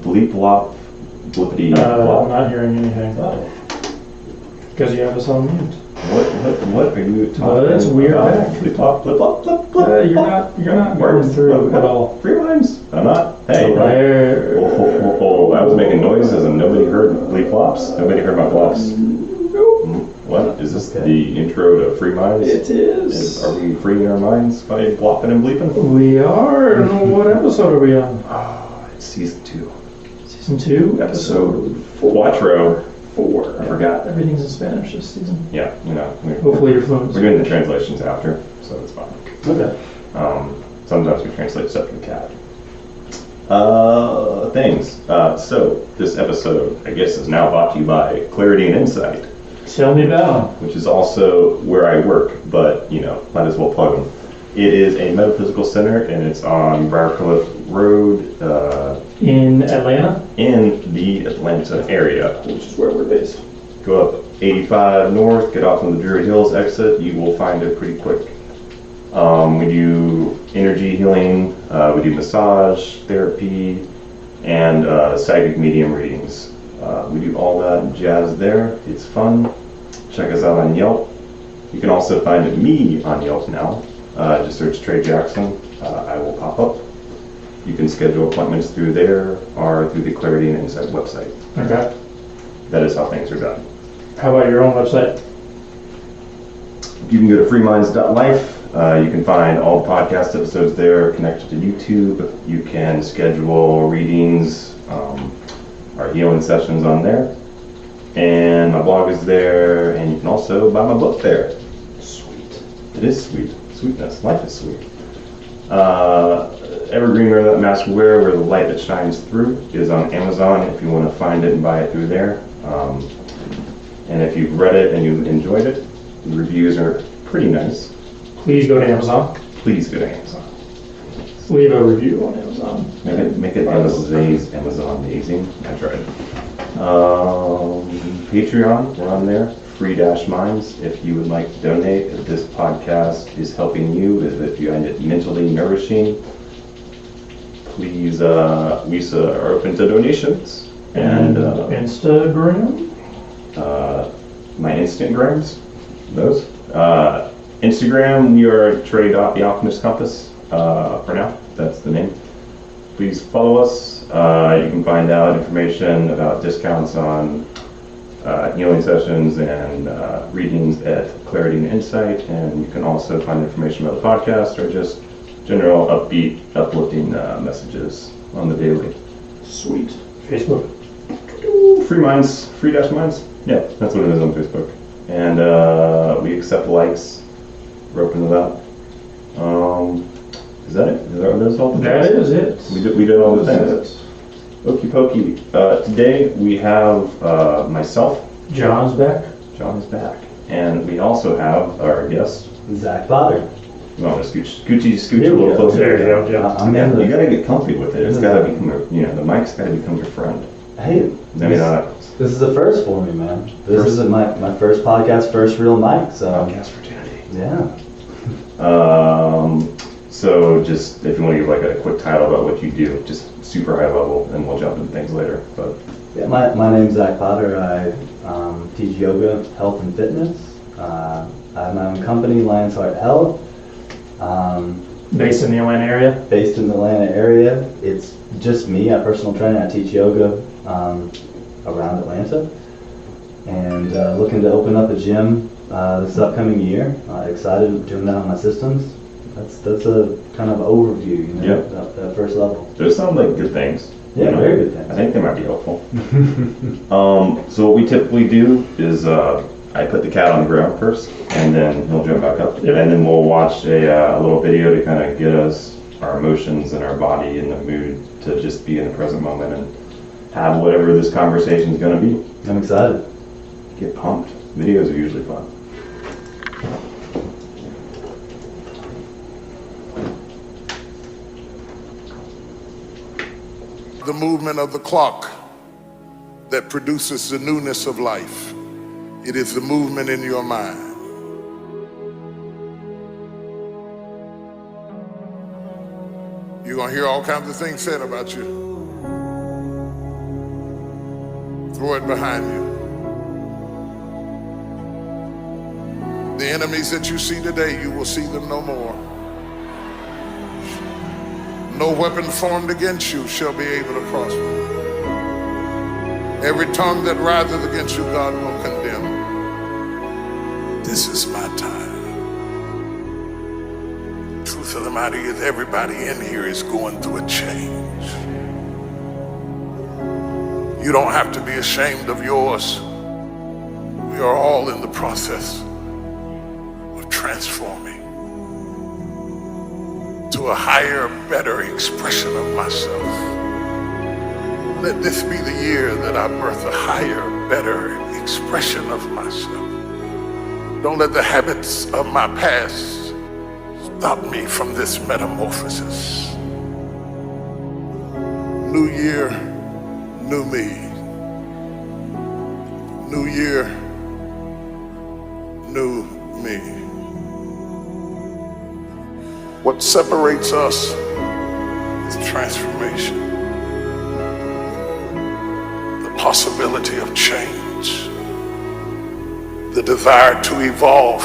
bleep flop, blippity I'm flop. not hearing anything. Because you have us on mute. What are you talking That's weird about? back. Bleep flop, blip flop, blip flop. You're not going through at all. Free rhymes. I'm not. Hey. There. Oh, I was making noises and nobody heard bleep flops. Nobody heard my flops. What? Is this the intro to Free Minds? It is. Are we freeing our minds by flopping and bleeping? We are. What episode are we on? Oh, it's season 2. Season 2? Episode 4. 4. I forgot. Everything's in Spanish this season. Yeah, Hopefully you're fluent. We're doing the translations after, so it's fine. Okay. Sometimes we translate stuff in CAD. Things. So this episode, I guess, is now brought to you by Clarity and Insight. Tell me about Which is also where I work, but might as well plug them. It is a metaphysical center, and it's on Briarcliff Road in Atlanta? In the Atlanta area, Which is where we're based. Go up 85 north, get off on the Druid Hills exit. You will find it pretty quick. We do energy healing, we do massage therapy, and psychic medium readings. We do all that jazz there. It's fun. Check us out on Yelp. You can also find me on Yelp now. Just search Trey Jackson. I will pop up. You can schedule appointments through there or through the Clarity and Insight website. Okay. That is how things are done. How about your own website? You can go to freeminds.life. You can find all the podcast episodes there connected to YouTube. You can schedule readings, our healing sessions on there. And my blog is there, and you can also buy my book there. Sweet. It is sweet. Sweetness. Life is sweet. Evergreen Wear That Mask Wear, Where the Light That Shines Through, is on Amazon if you want to find it and buy it through there. And if you've read it and you enjoyed it, the reviews are pretty nice. Please go to Amazon. Please go to Amazon. Leave a review on Amazon. Make it Amazon amazing. I tried. Patreon, we're on there. Free-minds. If you would like to donate, if this podcast is helping you, if you find it mentally nourishing, please, we are open to donations. And Instagram? My Instagrams, those. Instagram, we are Trey.TheAlchemistCompass for now. That's the name. Please follow us. You can find out information about discounts on healing sessions and readings at Clarity and Insight. And you can also find information about the podcast or just general upbeat, uplifting messages on the daily. Sweet. Facebook. Free Minds. Free-Minds. Yeah, that's what it is on Facebook. And we accept likes. We're open to that. Is that it? Are those all the things? That is it. We did all the things. Okie pokey. Today we have myself. John's back. John is back. And we also have our guest. Zac Potter. You want to scooch a little closer? There you go, John. You gotta get comfy with it. It's gotta become the mic's gotta become your friend. Hey, this is the first for me, man. This is my first podcast, first real mic, so. Podcast fraternity. Yeah. So just if you want to give like a quick title about what you do, just super high level, and we'll jump into things later. But yeah, my name's Zac Potter. I teach yoga, health, and fitness. I have my own company, Lion's Heart Health. Based in the Atlanta area? Based in the Atlanta area. It's just me. I personal train. I teach yoga around Atlanta, and looking to open up a gym this upcoming year. Excited doing that on my systems. That's a kind of overview, that first level. Those sound like good things. Yeah, very good things. I think they might be helpful. So what we typically do is I put the cat on the ground first, and then he'll jump back up, Yep. and then we'll watch a little video to kind of get us our emotions and our body in the mood to just be in the present moment and have whatever this conversation is going to be. I'm excited. Get pumped. Videos are usually fun. The movement of the clock that produces the newness of life. It is the movement in your mind. You're going to hear all kinds of things said about you. Throw it behind you. The enemies that you see today, you will see them no more. No weapon formed against you shall be able to prosper. Every tongue that riseth against you, God will condemn. This is my time. Truth of the matter is, everybody in here is going through a change. You don't have to be ashamed of yours. We are all in the process of transforming to a higher, better expression of myself. Let this be the year that I birth a higher, better expression of myself. Don't let the habits of my past stop me from this metamorphosis. New year, new me. New year, new me. What separates us is transformation. The possibility of change. The desire to evolve.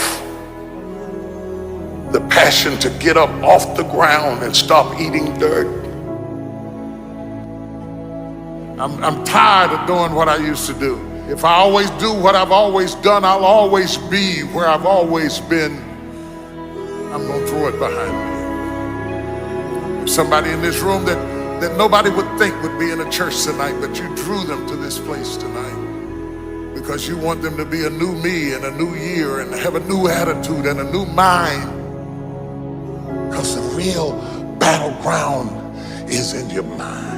The passion to get up off the ground and stop eating dirt. I'm tired of doing what I used to do. If I always do what I've always done, I'll always be where I've always been. I'm gonna throw it behind me. There's somebody in this room that nobody would think would be in a church tonight, but you drew them to this place tonight because you want them to be a new me and a new year and have a new attitude and a new mind. Because the real battleground is in your mind.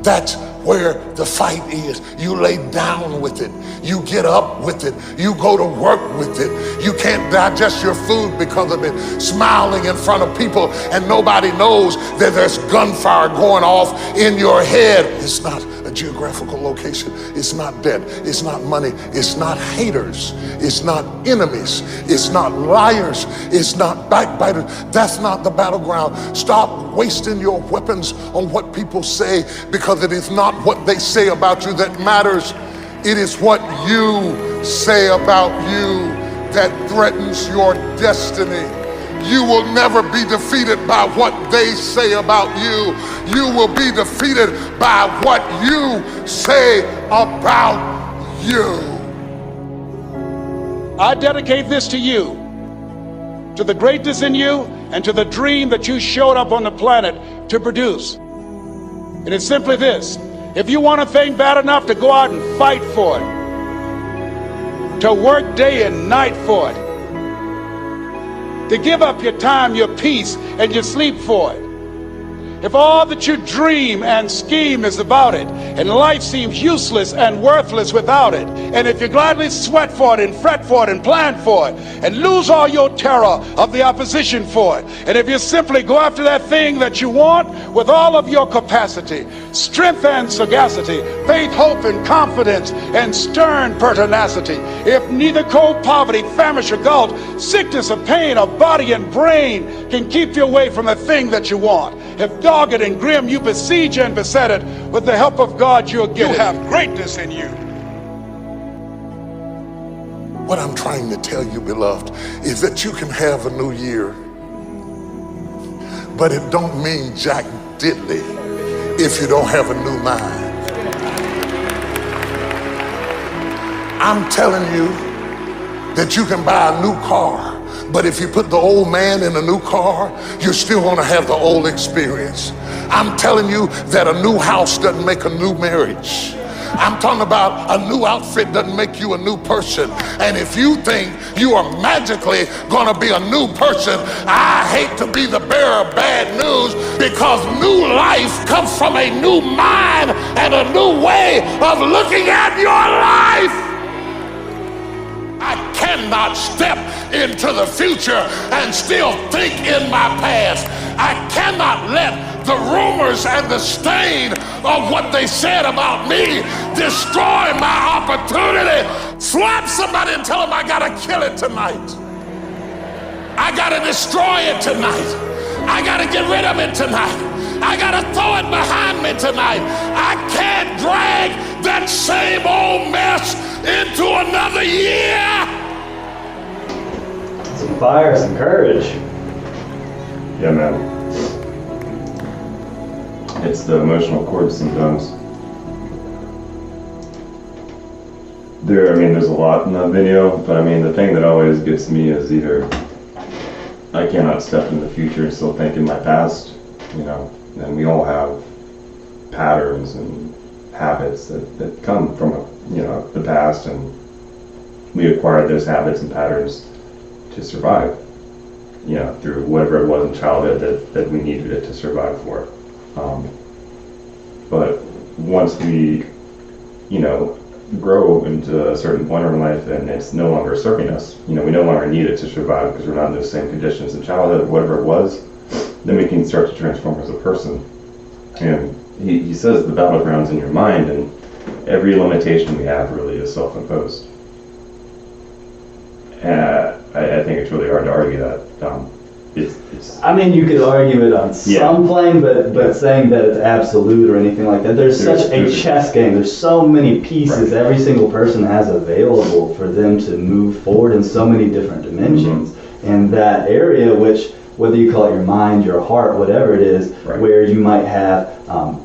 That's where the fight is. You lay down with it. You get up with it. You go to work with it. You can't digest your food because of it. Smiling in front of people and nobody knows that there's gunfire going off in your head. It's not a geographical location. It's not debt. It's not money. It's not haters. It's not enemies. It's not liars. It's not backbiters. That's not the battleground. Stop wasting your weapons on what people say, because it is not what they say about you that matters. It is what you say about you that threatens your destiny. You will never be defeated by what they say about you. You will be defeated by what you say about you. I dedicate this to you, to the greatness in you, and to the dream that you showed up on the planet to produce. And it's simply this: if you want a thing bad enough to go out and fight for it, to work day and night for it, to give up your time, your peace, and your sleep for it, if all that you dream and scheme is about it, and life seems useless and worthless without it, and if you gladly sweat for it and fret for it and plan for it, and lose all your terror of the opposition for it, and if you simply go after that thing that you want with all of your capacity, strength and sagacity, faith, hope, and confidence, and stern pertinacity, if neither cold poverty, famish, or gulf, sickness or pain of body and brain can keep you away from the thing that you want, if dogged and grim you besiege and beset it, with the help of God you'll get it. You have greatness in you. What I'm trying to tell you, beloved, is that you can have a new year, but it don't mean jack diddly if you don't have a new mind. I'm telling you that you can buy a new car, but if you put the old man in a new car, you're still gonna have the old experience. I'm telling you that a new house doesn't make a new marriage. I'm talking about a new outfit doesn't make you a new person. And if you think you are magically gonna be a new person, I hate to be the bearer of bad news, because new life comes from a new mind and a new way of looking at your life. I cannot step into the future and still think in my past. I cannot let the rumors and the stain of what they said about me destroy my opportunity. Slap somebody and tell them I gotta kill it tonight. I gotta destroy it tonight. I gotta get rid of it tonight. I gotta throw it behind me tonight. I can't drag that same old mess into another year. Some fire, some courage. Yeah, man. It's the emotional cord sometimes. There's a lot in that video, but the thing that always gets me is either I cannot step in the future and still think in my past, and we all have patterns and habits that come from, the past, and we acquired those habits and patterns to survive, through whatever it was in childhood that we needed it to survive for. But once we, grow into a certain point in our life and it's no longer serving us, we no longer need it to survive because we're not in those same conditions in childhood or whatever it was, then we can start to transform as a person. And he says the battleground's in your mind, and every limitation we have really is self-imposed. I think it's really hard to argue that. You could argue it on some plane, but saying that it's absolute or anything like that, there's such a chess game. There's so many pieces every single person has available for them to move forward in so many different dimensions. Mm-hmm. And that area, which, whether you call it your mind, your heart, whatever it is, where you might have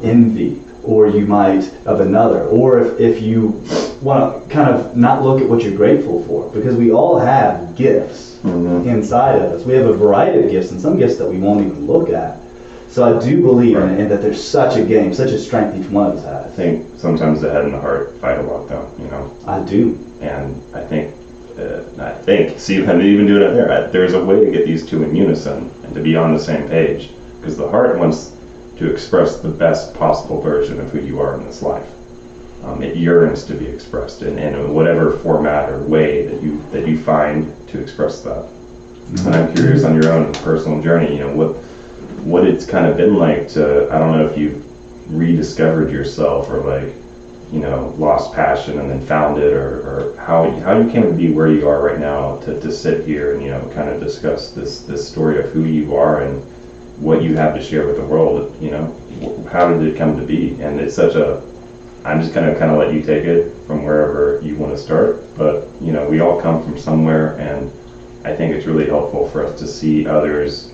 envy, or you might of another, or if you want to kind of not look at what you're grateful for, because we all have gifts inside of us. We have a variety of gifts, and some gifts that we won't even look at. So I do believe in that there's such a game, such a strength each one of us has. I think sometimes the head and the heart fight a lot, though, I do. And I think, see, I didn't even do it up there. There's a way to get these two in unison and to be on the same page, because the heart wants to express the best possible version of who you are in this life. It yearns to be expressed in whatever format or way that you find to express that. Mm-hmm. And I'm curious on your own personal journey, what it's kind of been like to, I don't know if you've rediscovered yourself or lost passion and then found it, or how you came to be where you are right now to sit here and kind of discuss this story of who you are and what you have to share with the world. How did it come to be? And it's such a, I'm just gonna kind of let you take it from wherever you want to start, but we all come from somewhere, and I think it's really helpful for us to see others.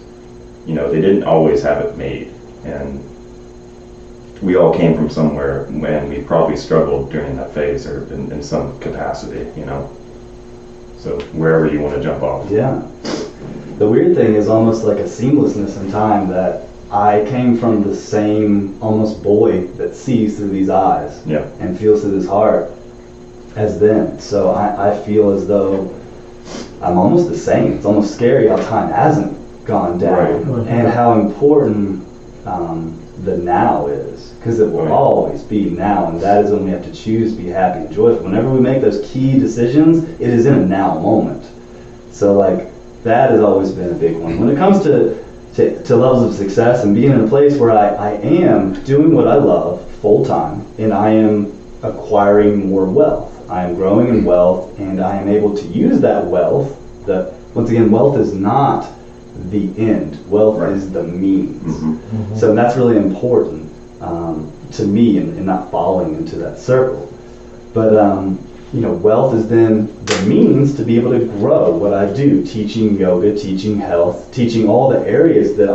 They didn't always have it made, and we all came from somewhere when we probably struggled during that phase or in some capacity, So wherever you want to jump off. Yeah. The weird thing is almost like a seamlessness in time, that I came from the same almost boy that sees through these eyes and feels through his heart as them. So I feel as though I'm almost the same. It's almost scary how time hasn't gone down and how important the now is, because it will always be now, and that is when we have to choose to be happy and joyful. Whenever we make those key decisions, it is in a now moment. So that has always been a big one. When it comes to levels of success and being in a place where I am doing what I love full time, and I am acquiring more wealth. I am growing in wealth, and I am able to use that wealth. Once again, wealth is not the end. Wealth is the means. Mm-hmm. Mm-hmm. So that's really important to me, and not falling into that circle. But wealth is then the means to be able to grow what I do, teaching yoga, teaching health, teaching all the areas that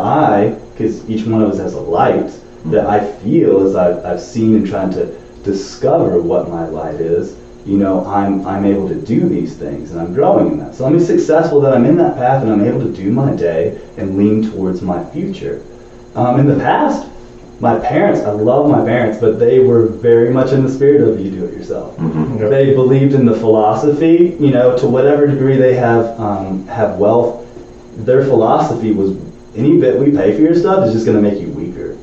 because each one of us has a light that I feel as I've seen and trying to discover what my light is. I'm able to do these things, and I'm growing in that. So I'm successful that I'm in that path, and I'm able to do my day and lean towards my future. In the past, my parents, I love my parents, but they were very much in the spirit of you do it yourself. Mm-hmm. Yep. They believed in the philosophy, to whatever degree they have wealth. Their philosophy was, any bit we pay for your stuff is just going to make you weaker,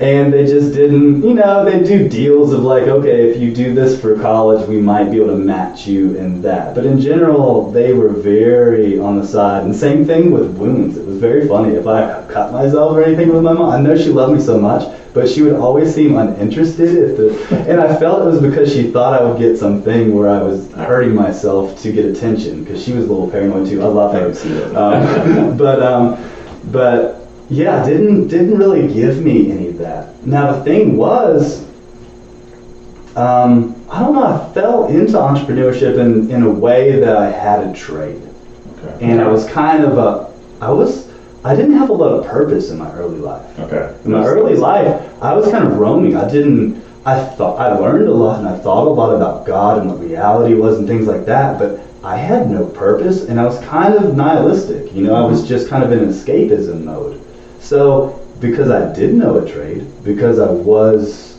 And they just didn't, they do deals of okay, if you do this for college, we might be able to match you in that. But in general, they were very on the side. And same thing with wounds. It was very funny. If I cut myself or anything with my mom, I know she loved me so much, but she would always seem uninterested. And I felt it was because she thought I would get something where I was hurting myself to get attention, because she was a little paranoid too. I love her. But Yeah, didn't really give me any of that. Now the thing was, I don't know, I fell into entrepreneurship in a way that I had a trade. Okay. And I was kind of I didn't have a lot of purpose in my early life. Okay. In my early life, I was kind of roaming. I learned a lot and I thought a lot about God and what reality was and things like that, but I had no purpose and I was kind of nihilistic. You know, I was just kind of in escapism mode. So because I did know a trade, because I was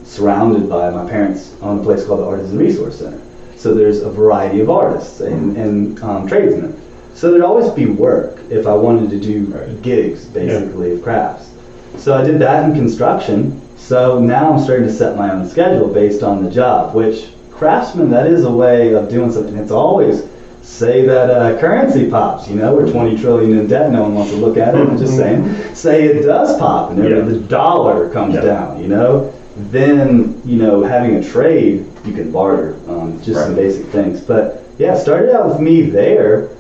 surrounded by, my parents own a place called the Artisan Resource Center. So there's a variety of artists and tradesmen. So there'd always be work if I wanted to do gigs, basically, of crafts. So I did that in construction. So now I'm starting to set my own schedule based on the job, which craftsman, that is a way of doing something. It's always, say that currency pops, you know, we're 20 trillion in debt, no one wants to look at it, I'm just saying. Say it does pop and the dollar comes down, you know, then, you know, having a trade, you can barter, just some basic things. But yeah, it started out with me there.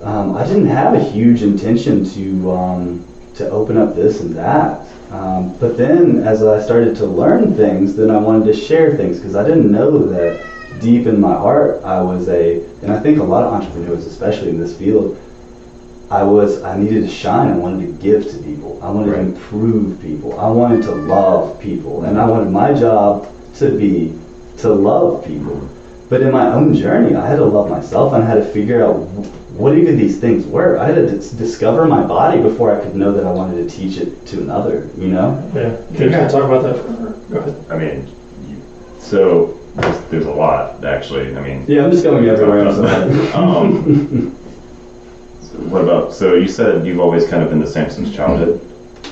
I didn't have a huge intention to open up this and that. But then as I started to learn things, then I wanted to share things because I didn't know that deep in my heart I was and I think a lot of entrepreneurs, especially in this field, I needed to shine. I wanted to give to people. I wanted to improve people. I wanted to love people. And I wanted my job to be to love people. But in my own journey, I had to love myself and I had to figure out what even these things were. I had to discover my body before I could know that I wanted to teach it to another, you know? Yeah. Can you kind of talk about that? Go ahead. I mean, so there's a lot, actually. I mean, yeah, I'm just going everywhere. What about, so you said you've always kind of been the same since childhood.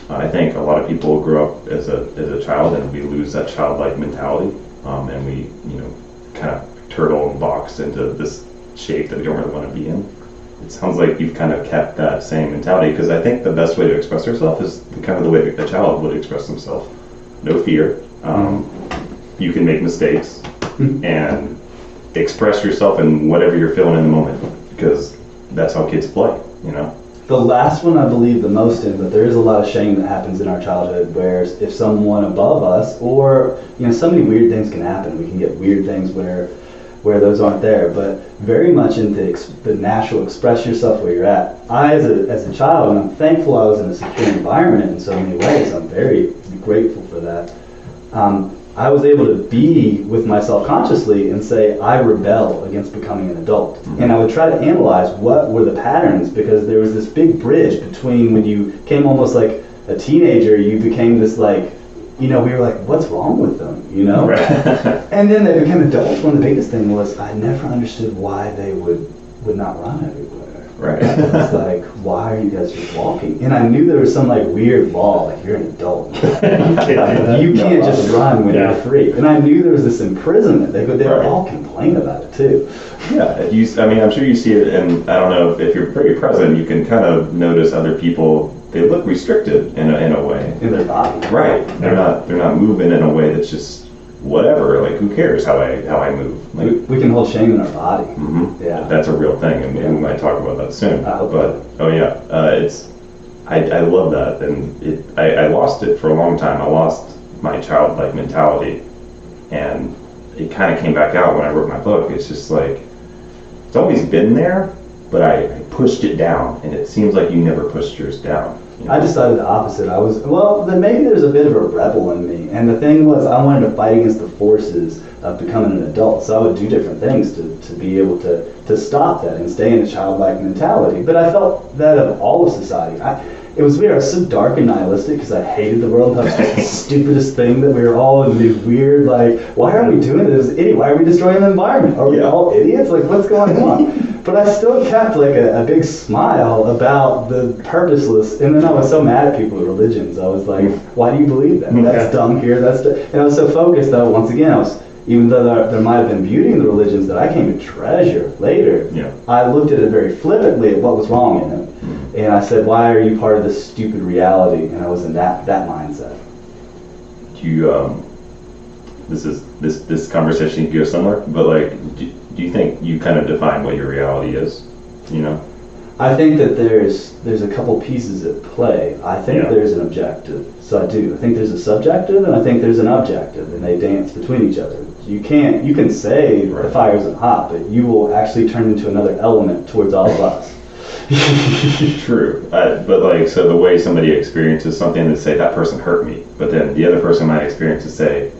I think a lot of people grow up as a child and we lose that childlike mentality, and we, you know, kind of turtle and box into this shape that we don't really want to be in. It sounds like you've kind of kept that same mentality, because I think the best way to express yourself is kind of the way a child would express himself. No fear. You can make mistakes and express yourself in whatever you're feeling in the moment, because that's how kids play, you know? The last one I believe the most in, but there is a lot of shame that happens in our childhood where if someone above us, or, you know, so many weird things can happen. We can get weird things where those aren't there, but very much into the natural express yourself where you're at. I, as a child, and I'm thankful I was in a secure environment in so many ways, I'm very grateful for that. I was able to be with myself consciously and say, I rebel against becoming an adult. And I would try to analyze what were the patterns, because there was this big bridge between when you came almost like a teenager, you became this like, you know, we were like, what's wrong with them, you know? Right. And then they became adults. One of the biggest things was I never understood why they would not run everywhere. Right. It's like, why are you guys just walking? And I knew there was some like weird law, like you're an adult. You can't just run when you're free. And I knew there was this imprisonment. They would all complain about it too. Yeah, I mean, I'm sure you see it, and I don't know if you're pretty present, you can kind of notice other people. They look restricted in a way. In their body. Right. They're not moving in a way that's just whatever. Like, who cares how I move? Like, we can hold shame in our body. Mm-hmm. Yeah. That's a real thing, and we might talk about that soon. I hope but I love that, and I lost it for a long time. I lost my childlike mentality, and it kind of came back out when I wrote my book. It's just like, it's always been there, but I pushed it down, and it seems like you never pushed yours down. You know? I decided the opposite. Then maybe there's a bit of a rebel in me. And the thing was, I wanted to fight against the forces of becoming an adult. So I would do different things to be able to stop that and stay in a childlike mentality. But I felt that of all of society. It was weird. I was so dark and nihilistic because I hated the world. That was the stupidest thing, that we were all in these weird, like, why are we doing this? Idiot. Why are we destroying the environment? Are we all idiots? Like, what's going on? But I still kept like a big smile about the purposeless. And then I was so mad at people with religions. I was like, why do you believe that? That's dumb here. And I was so focused though, once again, even though there might have been beauty in the religions that I came to treasure later, I looked at it very flippantly at what was wrong in them. And I said, why are you part of this stupid reality? And I was in that mindset. Do you, this conversation can go somewhere, but like, do you think you kind of define what your reality is, you know? I think that there's a couple pieces at play. I think there's an objective, so I do. I think there's a subjective, and I think there's an objective, and they dance between each other. You can say the fire isn't hot, but you will actually turn into another element towards all of us. True, but like, so the way somebody experiences something, they say that person hurt me, but then the other person might experience to say,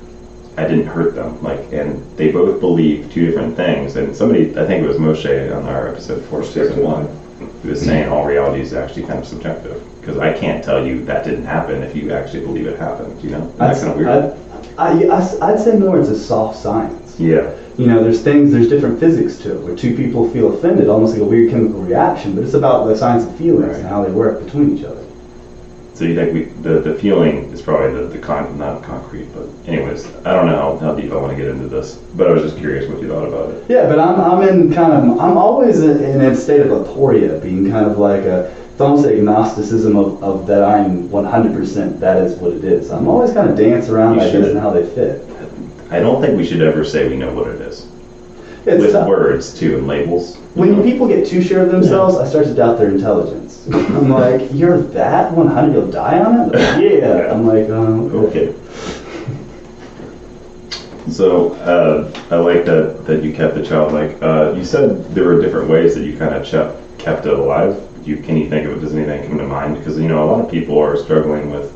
I didn't hurt them, like, and they both believe two different things. And somebody, I think it was Moshe on our episode 4, season 1, who was saying all reality is actually kind of subjective, because I can't tell you that didn't happen if you actually believe it happened, you know? That's kind of weird. I'd say more it's a soft science. Yeah. You know, there's different physics to it, where two people feel offended, almost like a weird chemical reaction, but it's about the science of feelings and how they work between each other. So you think the feeling is probably not concrete, but anyways, I don't know how deep I want to get into this, but I was just curious what you thought about it. Yeah, but I'm always in a state of aporia, being kind of like it's almost agnosticism of that I'm 100% that is what it is. I'm always kind of dance around ideas and how they fit. I don't think we should ever say we know what it is. It's With tough. Words too and labels. When people get too sure of themselves, I start to doubt their intelligence. I'm like, you're that 100, you'll die on it? Like, yeah. I'm like, okay. So I like that you kept the child. Like you said, there were different ways that you kind of kept it alive. Can you think of it? Does anything come to mind? Because you know, a lot of people are struggling with.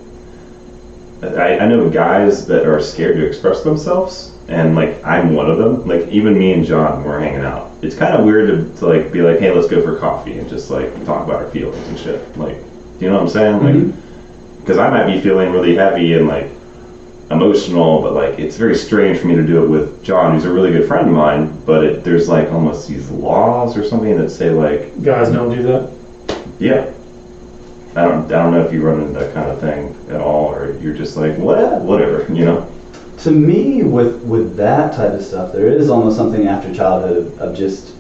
I know guys that are scared to express themselves, and like I'm one of them. Like even me and John, we're hanging out. It's kind of weird to like be like, hey, let's go for coffee and just like talk about our feelings and shit. Like, do you know what I'm saying? Like, because I might be feeling really heavy and like emotional, but like it's very strange for me to do it with John, who's a really good friend of mine. But there's like almost these laws or something that say like guys don't do that. Yeah. I don't know if you run into that kind of thing at all, or you're just like, whatever, you know? To me, with that type of stuff, there is almost something after childhood of just,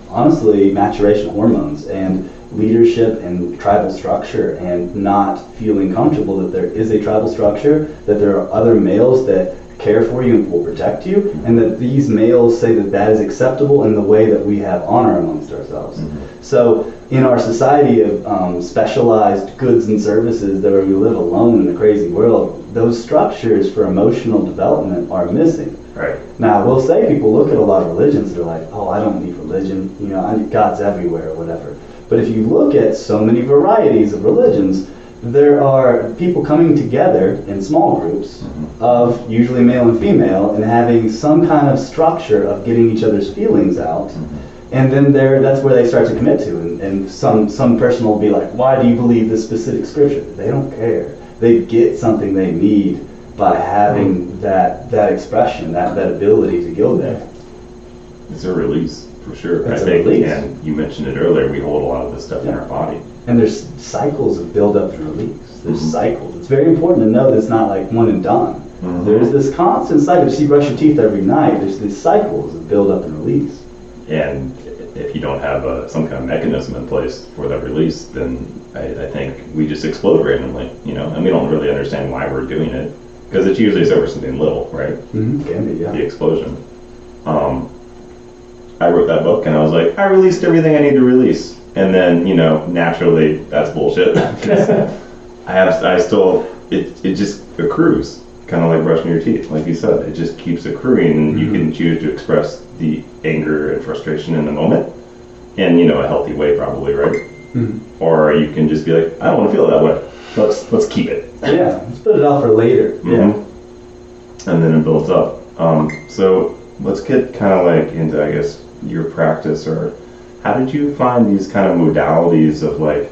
honestly, maturation hormones and leadership and tribal structure, and not feeling comfortable that there is a tribal structure, that there are other males that care for you and will protect you, and that these males say that that is acceptable in the way that we have honor amongst ourselves. So in our society of specialized goods and services that where we live alone in a crazy world, those structures for emotional development are missing. Right. Now, we'll say people look at a lot of religions, they're like, oh, I don't need religion, you know, God's everywhere or whatever. But if you look at so many varieties of religions, there are people coming together in small groups of usually male and female and having some kind of structure of getting each other's feelings out. And then that's where they start to commit to. And some person will be like, why do you believe this specific scripture? They don't care. They get something they need by having that expression, that ability to go there. It's a release, for sure. It's I a think, release. and you mentioned it earlier, we hold a lot of this stuff in our body. And there's cycles of build up and release. There's cycles. It's very important to know that it's not like one and done. There's this constant cycle. If you brush your teeth every night, there's these cycles of build up and release. And if you don't have some kind of mechanism in place for that release, then I think we just explode randomly, you know, and we don't really understand why we're doing it, because it's usually over something little, right? Can be, yeah. The explosion. I wrote that book and I was like, I released everything I need to release. And then, you know, naturally, that's bullshit. It just accrues, kind of like brushing your teeth. Like you said, it just keeps accruing, and you can choose to express the anger and frustration in the moment, in, you know, a healthy way, probably, right? Or you can just be like, I don't want to feel that way. Let's keep it. Yeah, let's put it off for later. Yeah. And then it builds up. So let's get kind of like into, I guess, your practice, or how did you find these kind of modalities of like,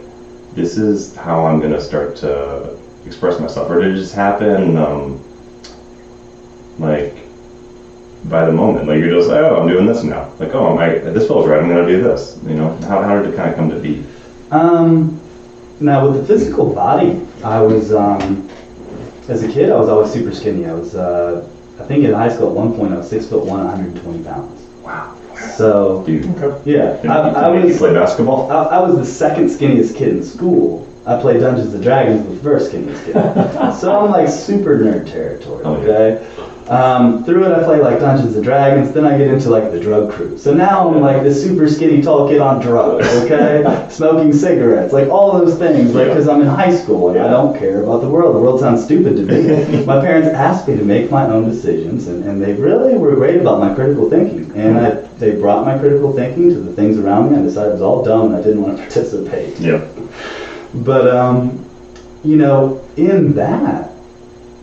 this is how I'm going to start to express myself? Or did it just happen like by the moment? Like you're just like, oh, I'm doing this now. Like, oh, this feels right, I'm going to do this. You know, how did it kind of come to be? Now with the physical body, I was, as a kid, I was always super skinny. I was, I think in high school at one point, I was 6'1", 120 pounds. Wow. So, Dude. yeah. You play basketball? I was the second skinniest kid in school. I played Dungeons & Dragons with the first skinniest kid. So I'm like super nerd territory, okay? Through it, I play like Dungeons and Dragons. Then I get into like the drug crew. So now I'm like this super skinny tall kid on drugs, okay? Smoking cigarettes, like all those things, like because I'm in high school and I don't care about the world. The world sounds stupid to me. My parents asked me to make my own decisions, and they really were great about my critical thinking. And they brought my critical thinking to the things around me. I decided it was all dumb and I didn't want to participate. Yeah. But you know, in that,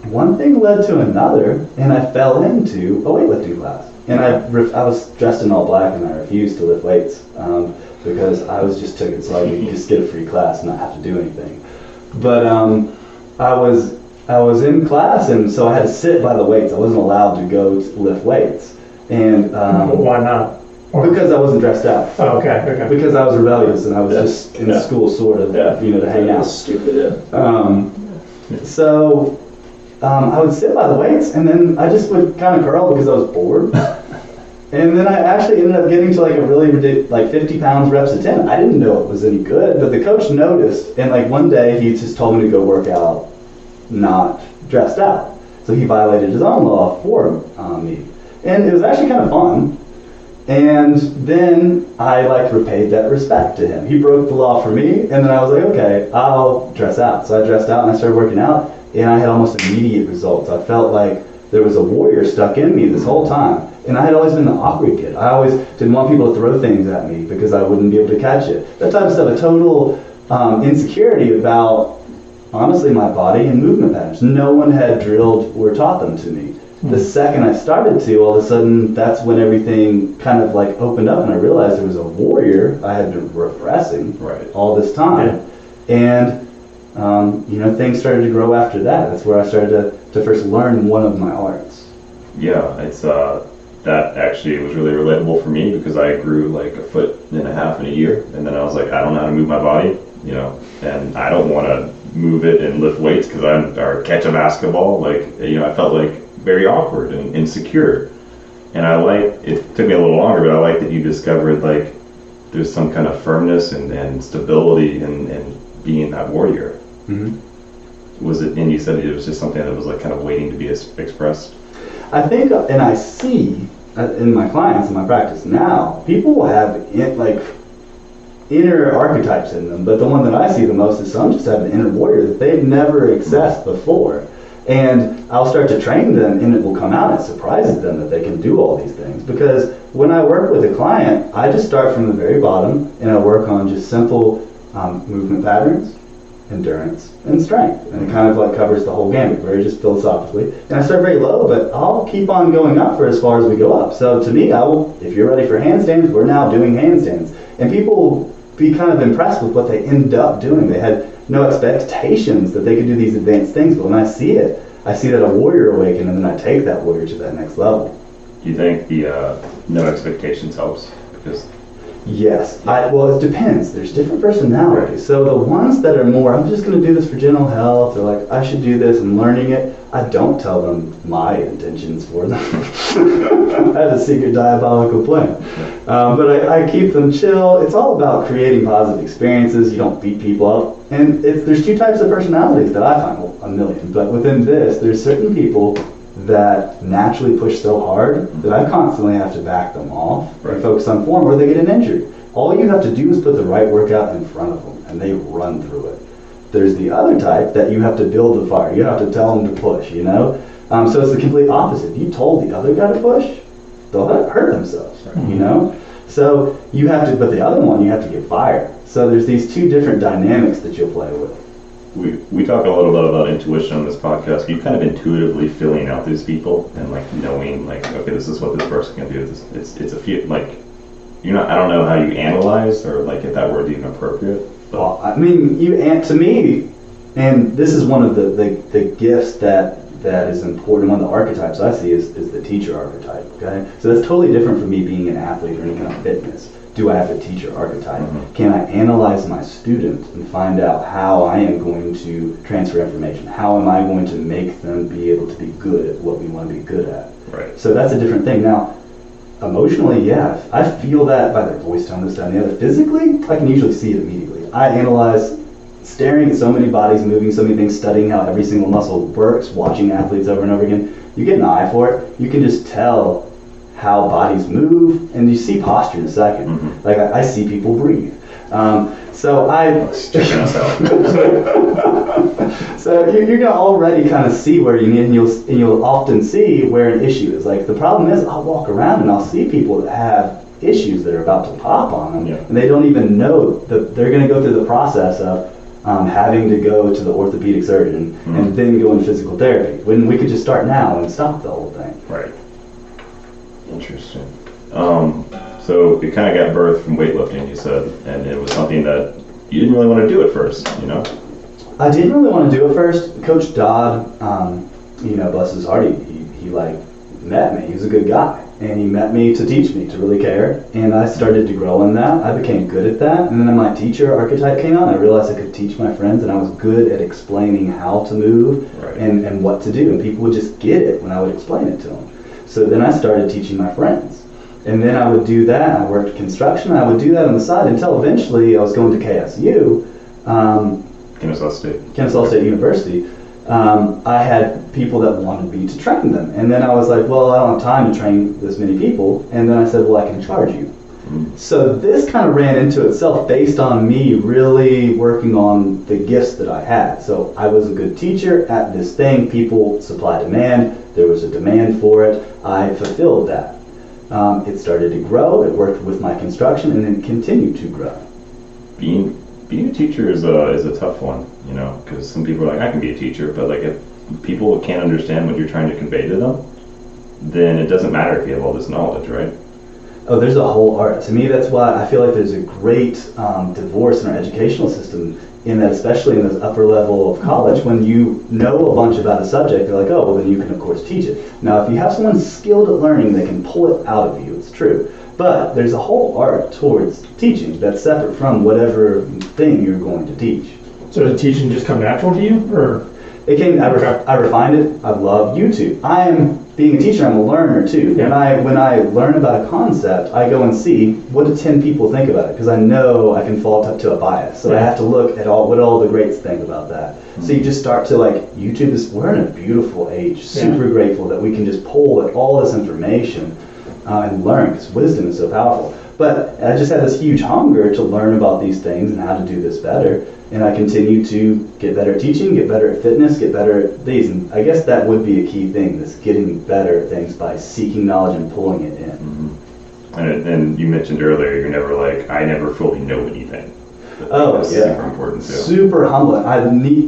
one thing led to another, and I fell into a weightlifting class. And I was dressed in all black, and I refused to lift weights because I just took it so I could just get a free class and not have to do anything. But I was in class, and so I had to sit by the weights. I wasn't allowed to go to lift weights. And Why not? because I wasn't dressed out. Oh, okay. Because I was rebellious, and I was just in school, sort of, to hang out. Stupid, So I would sit by the weights, and then I just would kind of curl because I was bored. And then I actually ended up getting to like a really ridiculous, like 50 pounds reps a 10. I didn't know it was any good, but the coach noticed, and like one day he just told me to go work out not dressed out. So he violated his own law for me. And it was actually kind of fun. And then I like repaid that respect to him. He broke the law for me, and then I was like, okay, I'll dress out. So I dressed out and I started working out, and I had almost immediate results. I felt like there was a warrior stuck in me this whole time. And I had always been the awkward kid. I always didn't want people to throw things at me because I wouldn't be able to catch it. That type of stuff, a total insecurity about, honestly, my body and movement patterns. No one had drilled or taught them to me. The second I started to, all of a sudden, that's when everything kind of like opened up, and I realized there was a warrior I had been repressing all this time. And things started to grow after that. That's where I started to first learn one of my arts. Yeah, it's that actually was really relatable for me because I grew like 1.5 feet in a year, and then I was like, I don't know how to move my body, and I don't want to move it and lift weights or catch a basketball. I felt like very awkward and insecure. And it took me a little longer, but I like that you discovered like there's some kind of firmness and stability in being that warrior. Mm-hmm. Was it, and you said it was just something that was like kind of waiting to be expressed? I think, and I see in my clients in my practice now, people will have inner archetypes in them, but the one that I see the most is some just have an inner warrior that they've never accessed before. And I'll start to train them, and it will come out. It surprises them that they can do all these things. Because when I work with a client, I just start from the very bottom, and I work on just simple movement patterns, endurance, and strength. And it kind of like covers the whole gamut, very just philosophically. And I start very low, but I'll keep on going up for as far as we go up. So to me, if you're ready for handstands, we're now doing handstands. And people will be kind of impressed with what they end up doing. They had no expectations that they could do these advanced things, but when I see that a warrior awaken, and then I take that warrior to that next level. Do you think the no expectations helps? Because yes, well, it depends. There's different personalities. Right. So the ones that are more, I'm just going to do this for general health, or like I should do this, I'm learning it. I don't tell them my intentions for them. I have a secret diabolical plan. But I keep them chill. It's all about creating positive experiences. You don't beat people up. And there's two types of personalities that I find, well, a million. But within this, there's certain people that naturally push so hard that I constantly have to back them off and focus on form, or they get an injury. All you have to do is put the right workout in front of them, and they run through it. There's the other type that you have to build the fire. You have to tell them to push, So it's the complete opposite. If you told the other guy to push, they'll hurt themselves, So you have to, but the other one, you have to get fired. So there's these two different dynamics that you'll play with. We talk a little bit about intuition on this podcast. You kind of intuitively feeling out these people and like knowing like, okay, this is what this person can do. It's a few, like, I don't know how you analyze or like if that word's even appropriate. But. Well, I mean, to me, and this is one of the gifts that is important. One of the archetypes I see is the teacher archetype. Okay, so that's totally different from me being an athlete or any kind of fitness. Do I have a teacher archetype? Mm-hmm. Can I analyze my student and find out how I am going to transfer information? How am I going to make them be able to be good at what we want to be good at? Right. So that's a different thing. Now, emotionally, yeah, I feel that by their voice tone, this, that, and the other. Physically, I can usually see it immediately. I analyze staring at so many bodies moving, so many things, studying how every single muscle works, watching athletes over and over again, you get an eye for it. You can just tell how bodies move, and you see posture in a second. Mm-hmm. Like I see people breathe. So Checking us out. so you're gonna already kind of see where you need, and you'll often see where an issue is. Like the problem is, I'll walk around and I'll see people that have issues that are about to pop on them, Yeah. and they don't even know that they're gonna go through the process of having to go to the orthopedic surgeon and then go into physical therapy. When we could just start now and stop the whole thing. Right. Interesting. So it kind of got birthed from weightlifting, you said, and it was something that you didn't really want to do at first, you know? I didn't really want to do it first. Coach Dodd, bless his heart, he like met me. He was a good guy, and he met me to teach me, to really care. And I started to grow in that. I became good at that. And then my teacher archetype came out. I realized I could teach my friends, and I was good at explaining how to move and what to do. And people would just get it when I would explain it to them. So then I started teaching my friends. And then I would do that. I worked construction. I would do that on the side until eventually I was going to KSU. Kennesaw State. Kennesaw State University. I had people that wanted me to train them. And then I was like, well, I don't have time to train this many people. And then I said, well, I can charge you. So this kind of ran into itself based on me really working on the gifts that I had. So I was a good teacher at this thing. People, supply demand. There was a demand for it. I fulfilled that. It started to grow. It worked with my construction, and then continued to grow. Being a teacher is a tough one, you know, because some people are like, I can be a teacher, but like if people can't understand what you're trying to convey to them, then it doesn't matter if you have all this knowledge, right? Oh, there's a whole art. To me, that's why I feel like there's a great divorce in our educational system, in that especially in this upper level of college, when you know a bunch about a subject, they're like, oh, well then you can of course teach it. Now if you have someone skilled at learning, they can pull it out of you, it's true. But there's a whole art towards teaching that's separate from whatever thing you're going to teach. So did teaching just come natural to you, or? It came, I refined it. I love YouTube. Being a teacher, I'm a learner too. Yeah. When I learn about a concept, I go and see what do 10 people think about it, because I know I can fall to a bias. So I have to look at what all the greats think about that. So you just start to YouTube we're in a beautiful age. Super grateful that we can just pull at all this information and learn, because wisdom is so powerful. But I just had this huge hunger to learn about these things and how to do this better. And I continue to get better at teaching, get better at fitness, get better at these. And I guess that would be a key thing, this getting better at things by seeking knowledge and pulling it in. Mm-hmm. And you mentioned earlier, you're never like, I never fully know anything. That's super important too. Super humbling.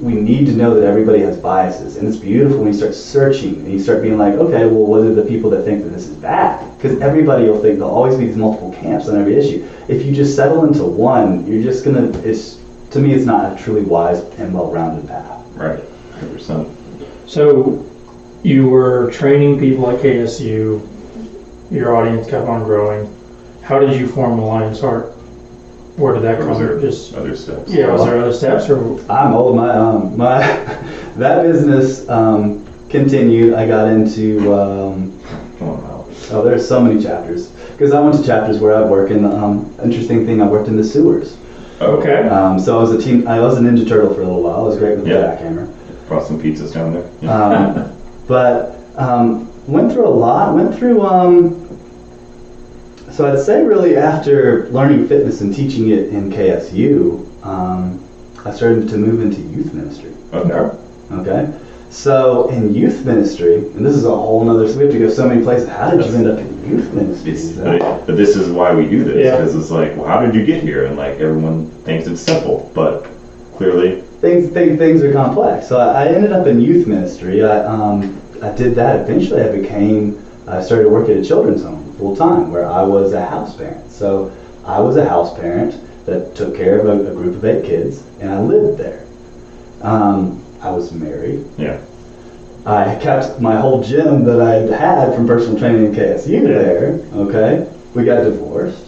We need to know that everybody has biases. And it's beautiful when you start searching and you start being like, okay, well, what are the people that think that this is bad? Because everybody will think there'll always be these multiple camps on every issue. If you just settle into one, you're just going to, to me, it's not a truly wise and well-rounded path. Right, 100%. So you were training people at KSU, your audience kept on growing. How did you form Alliance Heart? Where did that come from? Just other steps. Yeah, was there other steps, or? I'm old. My that business continued. I got into there's so many chapters, because I went to chapters where I work in interesting thing. I worked in the sewers. Okay. So I was a Ninja Turtle for a little while. I was great with the jackhammer. Brought some pizzas down there. Yeah. But went through a lot. So I'd say really after learning fitness and teaching it in KSU, I started to move into youth ministry. Okay. So in youth ministry, and this is a whole nother, so we have to go so many places. How did you end up in youth ministry? But this is why we do this, because it's like, well, how did you get here? And everyone thinks it's simple, but clearly things are complex. So I ended up in youth ministry. I did that. Eventually I started to work at a children's home full time, where I was a house parent. So I was a house parent that took care of a group of 8 kids, and I lived there. I was married. Yeah. I kept my whole gym that I had from personal training in KSU there. Okay. We got divorced.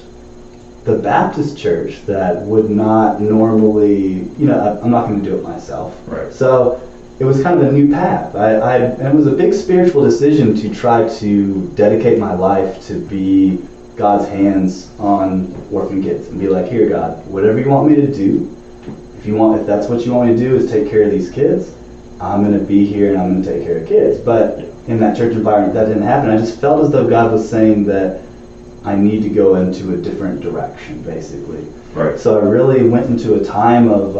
The Baptist church that would not normally, I'm not going to do it myself. Right. So it was kind of a new path. And it was a big spiritual decision to try to dedicate my life to be God's hands on orphan kids and be like, here, God, whatever you want me to do, if if that's what you want me to do is take care of these kids, I'm going to be here and I'm going to take care of kids. But in that church environment, that didn't happen. I just felt as though God was saying that I need to go into a different direction, basically. Right. So I really went into a time of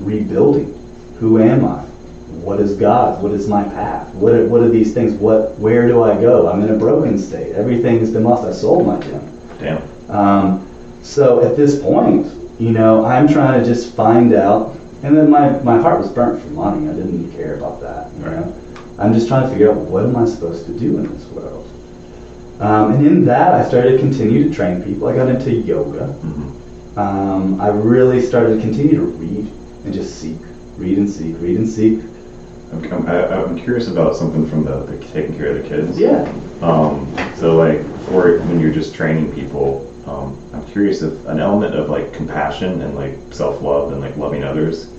rebuilding. Who am I? What is God? What is my path? What are these things? Where do I go? I'm in a broken state. Everything's been lost. I sold my gym. Damn. So at this point, I'm trying to just find out. And then my heart was burnt for money. I didn't care about that. I'm just trying to figure out, what am I supposed to do in this world? And in that, I started to continue to train people. I got into yoga. I really started to continue to read and just seek. Read and seek, read and seek. I'm curious about something from the taking care of the kids. Yeah. So like, when you're just training people, I'm curious if an element of like compassion and like self-love and like loving others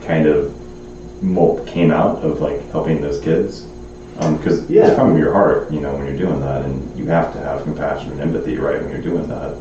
kind of came out of like helping those kids. Because it's from your heart, when you're doing that, and you have to have compassion and empathy, right, when you're doing that.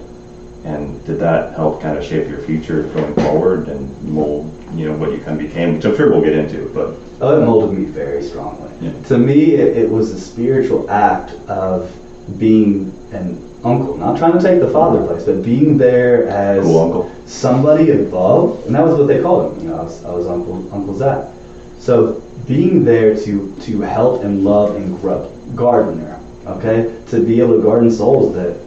And did that help kind of shape your future going forward and mold, what you kind of became, which I'm sure we'll get into, but... Oh, it molded me very strongly. Yeah. To me, it was a spiritual act of being an uncle, not trying to take the father place, but being there as cool uncle. Somebody above, and that was what they called him. I was Uncle Zac. So being there to help and love and grow, gardener, okay, to be able to garden souls that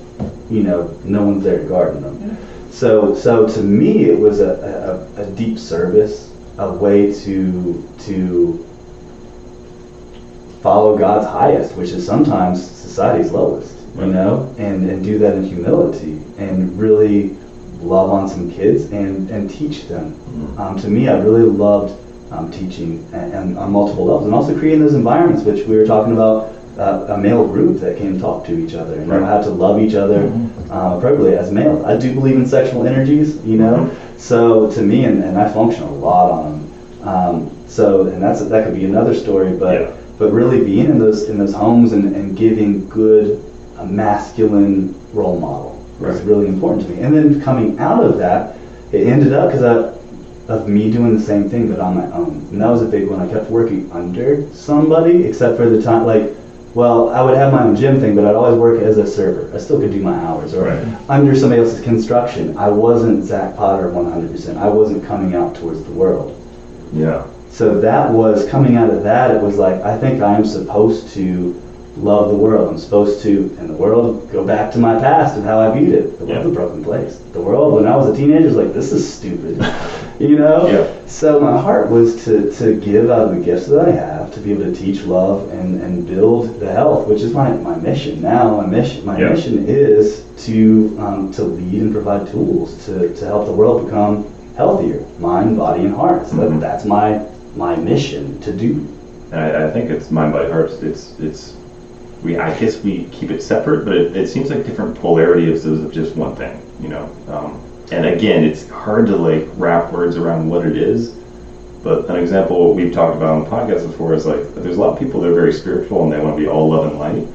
no one's there to garden them. Yeah. So to me, it was a deep service, a way to follow God's highest, which is sometimes society's lowest, and do that in humility and really love on some kids and teach them. To me, I really loved teaching and on multiple levels, and also creating those environments, which we were talking about, a male group that can talk to each other and know how to love each other appropriately as males. I do believe in sexual energies, so to me, and I function a lot on them. And that could be another story, but really being in those homes and giving good masculine role model was really important to me. And then coming out of that, it ended up because of me doing the same thing but on my own, and that was a big one. I kept working under somebody, except for the time I would have my own gym thing, but I'd always work as a server. I still could do my hours, or under somebody else's construction. I wasn't Zac Potter 100%. I wasn't coming out towards the world. Yeah. So that was coming out of that. It was like, I think I am supposed to love the world. I'm supposed to, in the world, go back to my past and how I viewed it. The world's a broken place. The world, when I was a teenager, was like, this is stupid. Yeah. So my heart was to give out of the gifts that I have, to be able to teach love and build the health, which is my mission now. My mission is to lead and provide tools to help the world become healthier, mind, body, and heart. So that's my mission to do. And I think it's mind, body, heart. I guess we keep it separate, but it seems like different polarities of just one thing, and again, it's hard to wrap words around what it is. But an example we've talked about on the podcast before is there's a lot of people that are very spiritual and they want to be all love and light,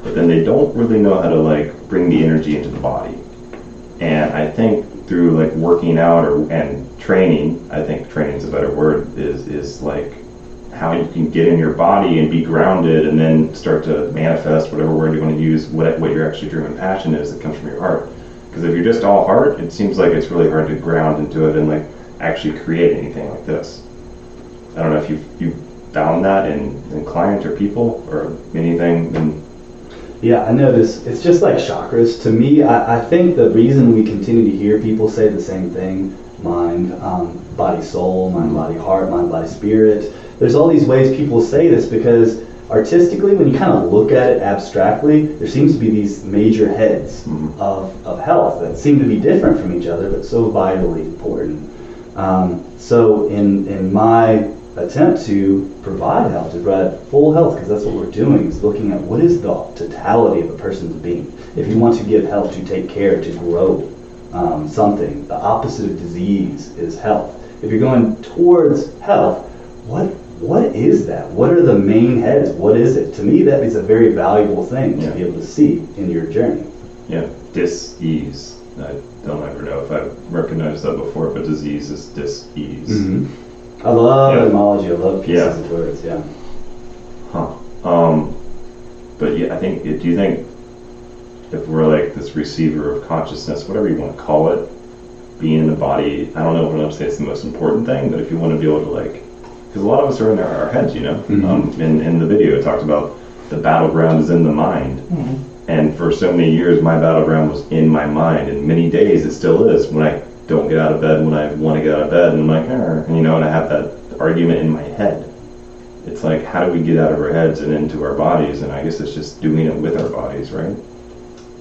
but then they don't really know how to bring the energy into the body. And I think through working out and training, I think training is a better word, is how you can get in your body and be grounded and then start to manifest whatever word you want to use, what your actually true and passion is that comes from your heart. Because if you're just all heart, it seems like it's really hard to ground into it and actually create anything like this. I don't know if you've found that in clients or people or anything. Yeah, I notice it's just like chakras. To me, I think the reason we continue to hear people say the same thing, mind, body, soul, mind, body, heart, mind, body, spirit. There's all these ways people say this because artistically, when you kind of look at it abstractly, there seems to be these major heads of health that seem to be different from each other, but so vitally important. So in my attempt to provide health, to provide full health, because that's what we're doing, is looking at what is the totality of a person's being. If you want to give health, to take care, to grow something, the opposite of disease is health. If you're going towards health, what is that? What are the main heads? What is it? To me, that is a very valuable thing to be able to see in your journey. Yeah, dis-ease. they'll never know if I've recognized that before, but disease is dis-ease. I love Yeah. etymology. I love pieces Yeah. of words. Yeah. But yeah, do you think if we're like this receiver of consciousness, whatever you want to call it, being in the body, I don't know if I'm say it's the most important thing, but if you want to be able to like, because a lot of us are in our heads, you know. In the video, it talked about the battleground is in the mind. And for so many years, my battleground was in my mind, and many days it still is. When I don't get out of bed, when I want to get out of bed, and I'm like, you know, and I have that argument in my head. It's like, how do we get out of our heads and into our bodies? And I guess it's just doing it with our bodies, right?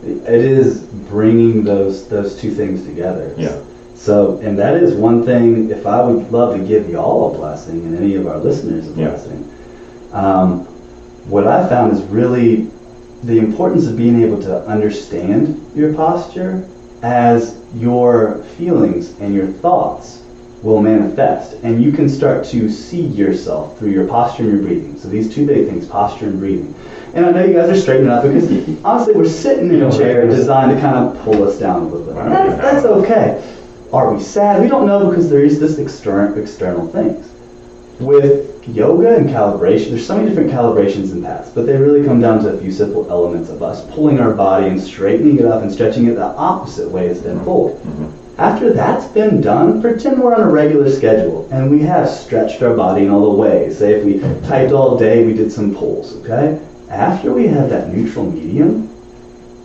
It is bringing those two things together. Yeah. So, and that is one thing, if I would love to give y'all a blessing and any of our listeners a Yeah. blessing, what I found is really the importance of being able to understand your posture as your feelings and your thoughts will manifest. And you can start to see yourself through your posture and your breathing. So these two big things, posture and breathing. And I know you guys are straightening up because honestly we're sitting in a chair designed to kind of pull us down a little bit. And that's okay. Are we sad? We don't know because there is this external things. With yoga and calibration, there's so many different calibrations and paths, but they really come down to a few simple elements of us pulling our body and straightening it up and stretching it the opposite way it's been pulled. After that's been done, pretend we're on a regular schedule and we have stretched our body in all the ways. Say if we typed all day, we did some pulls, okay? After we have that neutral medium,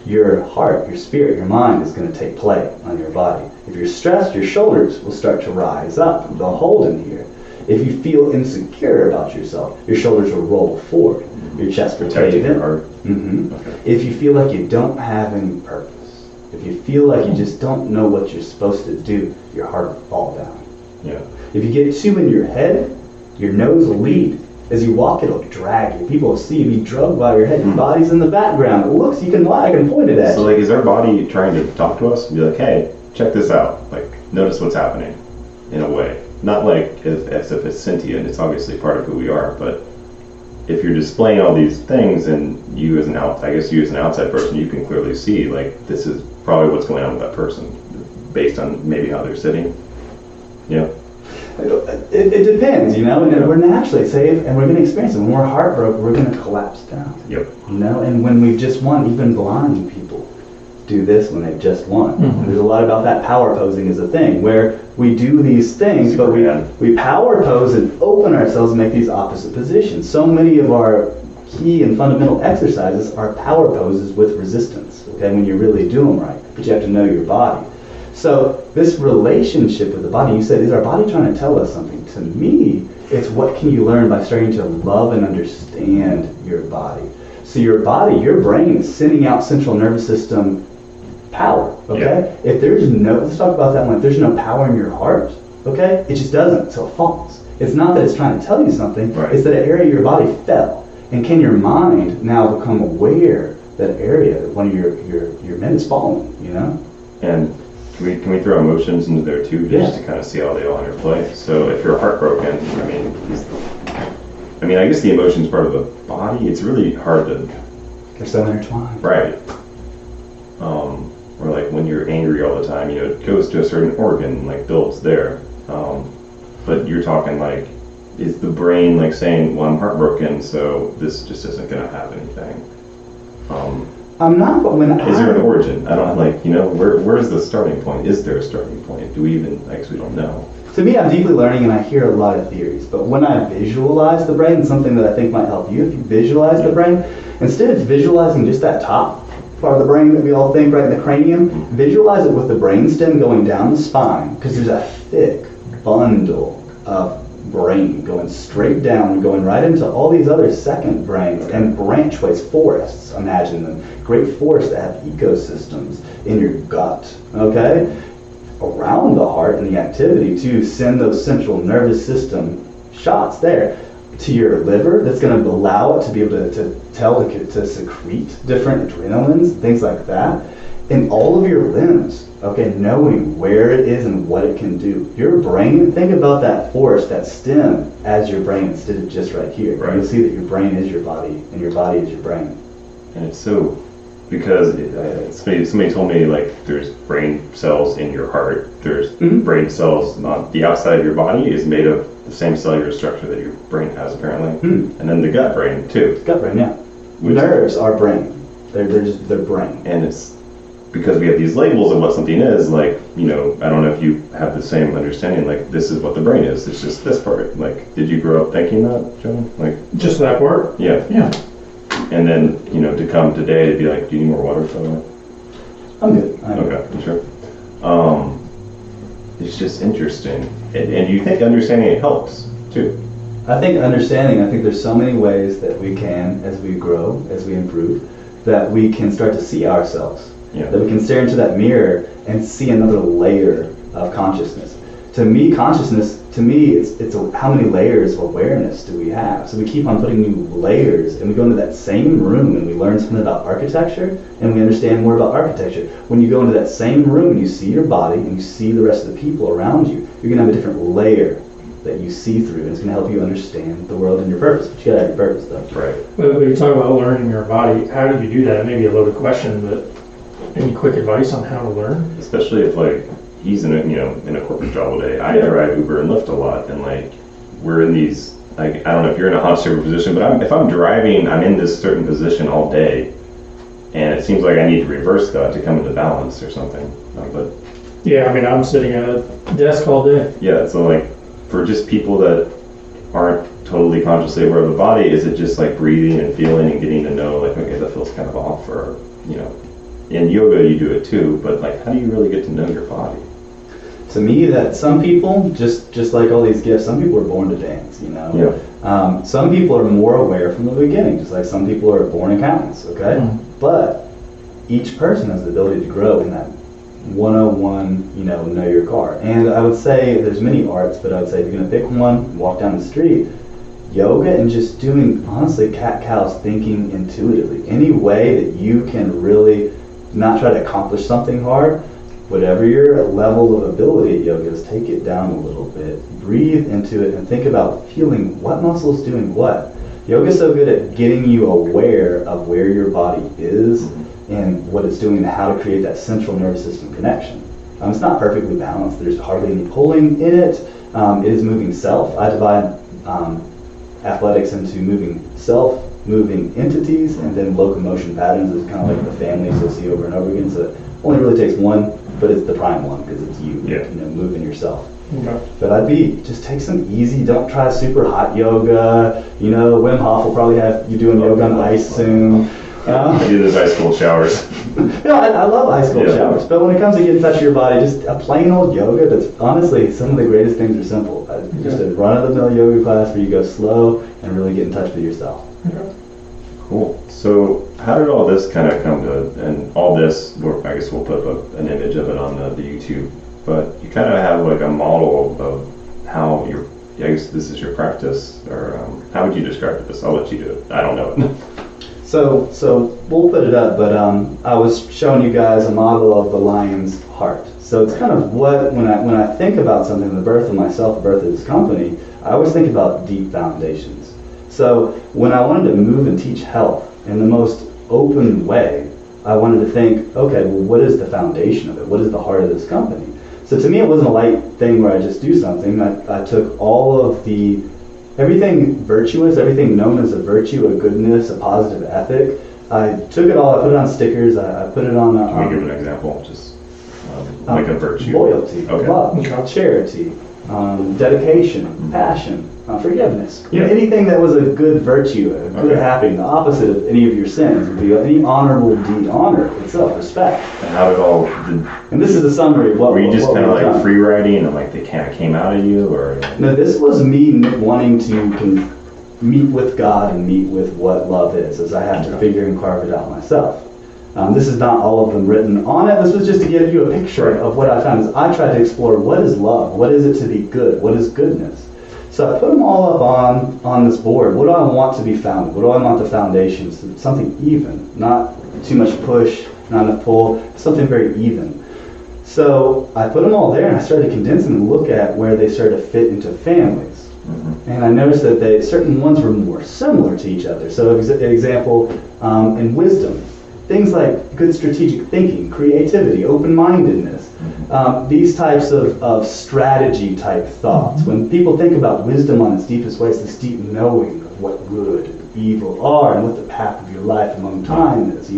your heart, your spirit, your mind is going to take play on your body. If you're stressed, your shoulders will start to rise up. They'll hold in here. If you feel insecure about yourself, your shoulders will roll forward. Your chest will cave in. Okay. If you feel like you don't have any purpose, if you feel like you just don't know what you're supposed to do, your heart will fall down. Yeah. If you get too in your head, your nose will lead. As you walk, it'll drag you. People will see you be drugged by your head. Your body's in the background. It looks, you can lie, I can point it at So you. like, is our body trying to talk to us and be like, hey, check this out. Like, notice what's happening, in a way. Not like as if it's sentient. It's obviously part of who we are. But if you're displaying all these things, and you as an outside person, you can clearly see like this is probably what's going on with that person, based on maybe how they're sitting. Yeah. It depends, you know, and we're naturally safe, and we're going to experience it. When we're heartbroken, we're going to collapse down. Yep. You know, and when we've just won, even blind people do this when they've just won. And there's a lot about that power posing is a thing, where we do these things, but we power pose and open ourselves and make these opposite positions. So many of our key and fundamental exercises are power poses with resistance, okay, when you really do them right, but you have to know your body. So this relationship with the body, you said, is our body trying to tell us something? To me, it's what can you learn by starting to love and understand your body. So your body, your brain is sending out central nervous system power, okay? Yeah. If there's no, let's talk about that one, if there's no power in your heart, okay, it just doesn't, so it falls. It's not that it's trying to tell you something, Right. it's that an area of your body fell. And can your mind now become aware that area, that one of your men is falling, you know? And can we throw emotions into there too, just to kind of see how they all interplay? So if you're heartbroken, I guess the emotion's part of the body. It's really hard to. They're so intertwined. Right. Or like when you're angry all the time, you know, it goes to a certain organ, like builds there. But you're talking like, is the brain like saying, well, I'm heartbroken, so this just isn't going to have anything? I'm not, but when Is there an origin? I don't like, you know, where's the starting point? Is there a starting point? Do we even, like, we don't know. To me, I'm deeply learning and I hear a lot of theories, but when I visualize the brain, something that I think might help you, if you visualize the brain, instead of visualizing just that top part of the brain that we all think right in the cranium, visualize it with the brainstem going down the spine, because there's a thick bundle of brain going straight down and going right into all these other second brains and branchways, forests, imagine them, great forests that have ecosystems in your gut, okay? Around the heart and the activity to send those central nervous system shots there to your liver that's going to allow it to be able to secrete different adrenalines, things like that, in all of your limbs, okay, knowing where it is and what it can do. Your brain, think about that forest, that stem as your brain instead of just right here. Right. You'll see that your brain is your body and your body is your brain. And it's so because somebody told me like there's brain cells in your heart, there's brain cells on the outside of your body is made of the same cellular structure that your brain has apparently, and then the gut brain too. Gut brain, yeah. Nerves are brain. They're brain. And it's because we have these labels of what something is, like, you know, I don't know if you have the same understanding, like, this is what the brain is, it's just this part. Like, did you grow up thinking that, John? Like, Just that part? yeah. Yeah. And then, you know, to come today to be like, do you need more water for that? I'm good. Okay, sure. It's just interesting. And you think understanding it helps, too. I think there's so many ways that we can, as we grow, as we improve, that we can start to see ourselves. Yeah. That we can stare into that mirror and see another layer of consciousness. To me, it's how many layers of awareness do we have? So we keep on putting new layers, and we go into that same room and we learn something about architecture, and we understand more about architecture. When you go into that same room and you see your body and you see the rest of the people around you, you're going to have a different layer that you see through, and it's going to help you understand the world and your purpose. But you got to have your purpose, though. Right. But when you talk about learning your body, how do you do that? It may be a loaded question, but any quick advice on how to learn? Especially if, like, he's in a corporate job all day. I drive Uber and Lyft a lot, and like we're in these, like, I don't know if you're in a hot server position, but if I'm driving, I'm in this certain position all day, and it seems like I need to reverse that to come into balance or something. But Yeah, I mean, I'm sitting at a desk all day. yeah, so like for just people that aren't totally consciously aware of the body, is it just like breathing and feeling and getting to know, like, okay, that feels kind of off, or, you know, in yoga you do it too, but like, how do you really get to know your body? To me, that some people, just like all these gifts, some people are born to dance, you know? Yeah. Some people are more aware from the beginning, just like some people are born accountants, okay? But each person has the ability to grow in that 101, know your car. And I would say there's many arts, but I would say if you're gonna pick one, walk down the street, yoga and just doing, honestly, cat-cows thinking intuitively. Any way that you can really not try to accomplish something hard, whatever your level of ability at yoga is, take it down a little bit, breathe into it, and think about feeling what muscle is doing what. Yoga is so good at getting you aware of where your body is and what it's doing and how to create that central nervous system connection. It's not perfectly balanced. There's hardly any pulling in it. It is moving self. I divide athletics into moving self, moving entities, and then locomotion patterns is kind of like the families you'll see over and over again. So it only really takes one, but it's the prime one because it's you, moving yourself. Okay. But just take some easy, don't try super hot yoga. Wim Hof will probably have you doing yoga on ice soon. I do those ice cold showers. I love ice cold showers, but when it comes to getting in touch with your body, just a plain old yoga, that's honestly, some of the greatest things are simple. Just a run-of-the-mill yoga class where you go slow and really get in touch with yourself. Okay. Cool. So how did all this kind of come to, and all this, I guess we'll put an image of it on the YouTube, but you kind of have like a model of how I guess this is your practice, or how would you describe this? I'll let you do it. I don't know it. So we'll put it up, but I was showing you guys a model of the lion's heart. So it's kind of when I think about something, the birth of myself, the birth of this company, I always think about deep foundations. So when I wanted to move and teach health in the most open way, I wanted to think, okay, well, what is the foundation of it? What is the heart of this company? So to me, it wasn't a light thing where I just do something. I took all of everything virtuous, everything known as a virtue, a goodness, a positive ethic. I took it all, I put it on stickers, I put it on... Can we give an example? Just like a virtue. Loyalty, love, charity, dedication, passion, forgiveness. Anything that was a good virtue, a good happening, the opposite of any of your sins would be any honorable deed, honor itself, respect. And how it all... And this is a summary of what were you just kind of like done. free writing and like they kind of came out of you, or? No, this was me wanting to meet with God and meet with what love is, as I have to figure and carve it out myself. This is not all of them written on it. This was just to give you a picture of what I found. As I tried to explore what is love, what is it to be good, what is goodness. So I put them all up on this board. What do I want to be founded? What do I want the foundations? Something even, not too much push, not enough pull, something very even. So I put them all there and I started to condense them and look at where they started to fit into families. And I noticed that certain ones were more similar to each other. So example, in wisdom, things like good strategic thinking, creativity, open-mindedness, these types of strategy type thoughts. When people think about wisdom on its deepest way, it's this deep knowing of what good and evil are and what the path of your life among time is,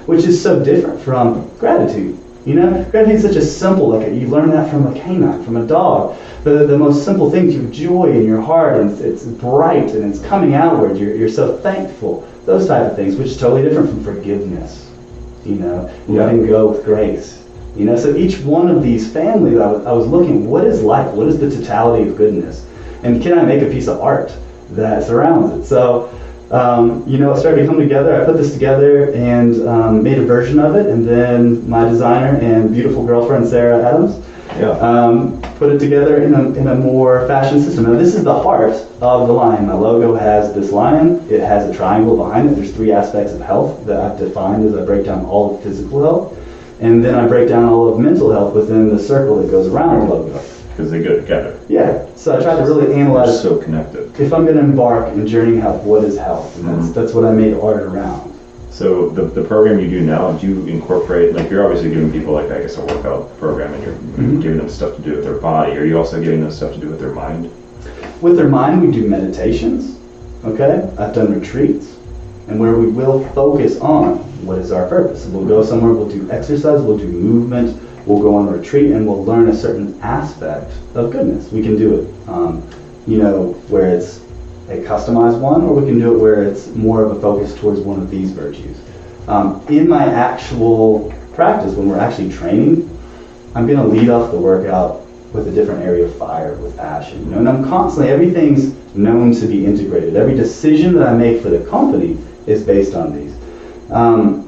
which is so different from gratitude. Gratitude is such a simple, you learn that from a canine, from a dog. The most simple things, your joy in your heart, and it's bright and it's coming outward. You're so thankful. Those type of things, which is totally different from forgiveness. Letting go with grace. So each one of these families, I was looking, what is life? What is the totality of goodness? And can I make a piece of art that surrounds it? So, it started to come together. I put this together and made a version of it, and then my designer and beautiful girlfriend, Sarah Adams, put it together in a more fashion system. Now, this is the heart of the lion. My logo has this lion. It has a triangle behind it. There's 3 aspects of health that I've defined as I break down all of physical health. And then I break down all of mental health within the circle that goes around the logo. Because they go together. Yeah, so I tried to really analyze. They're so connected. If I'm going to embark in journeying health, what is health? And that's what I made art around. So the program you do now, do you incorporate, you're obviously giving people a workout program, and you're giving them stuff to do with their body. Are you also giving them stuff to do with their mind? With their mind, we do meditations, okay? I've done retreats, and where we will focus on what is our purpose. We'll go somewhere, we'll do exercise, we'll do movement, we'll go on a retreat, and we'll learn a certain aspect of goodness. We can do it, where it's a customized one, or we can do it where it's more of a focus towards one of these virtues. In my actual practice, when we're actually training, I'm going to lead off the workout with a different area of fire, with passion. And I'm constantly, everything's known to be integrated. Every decision that I make for the company is based on these.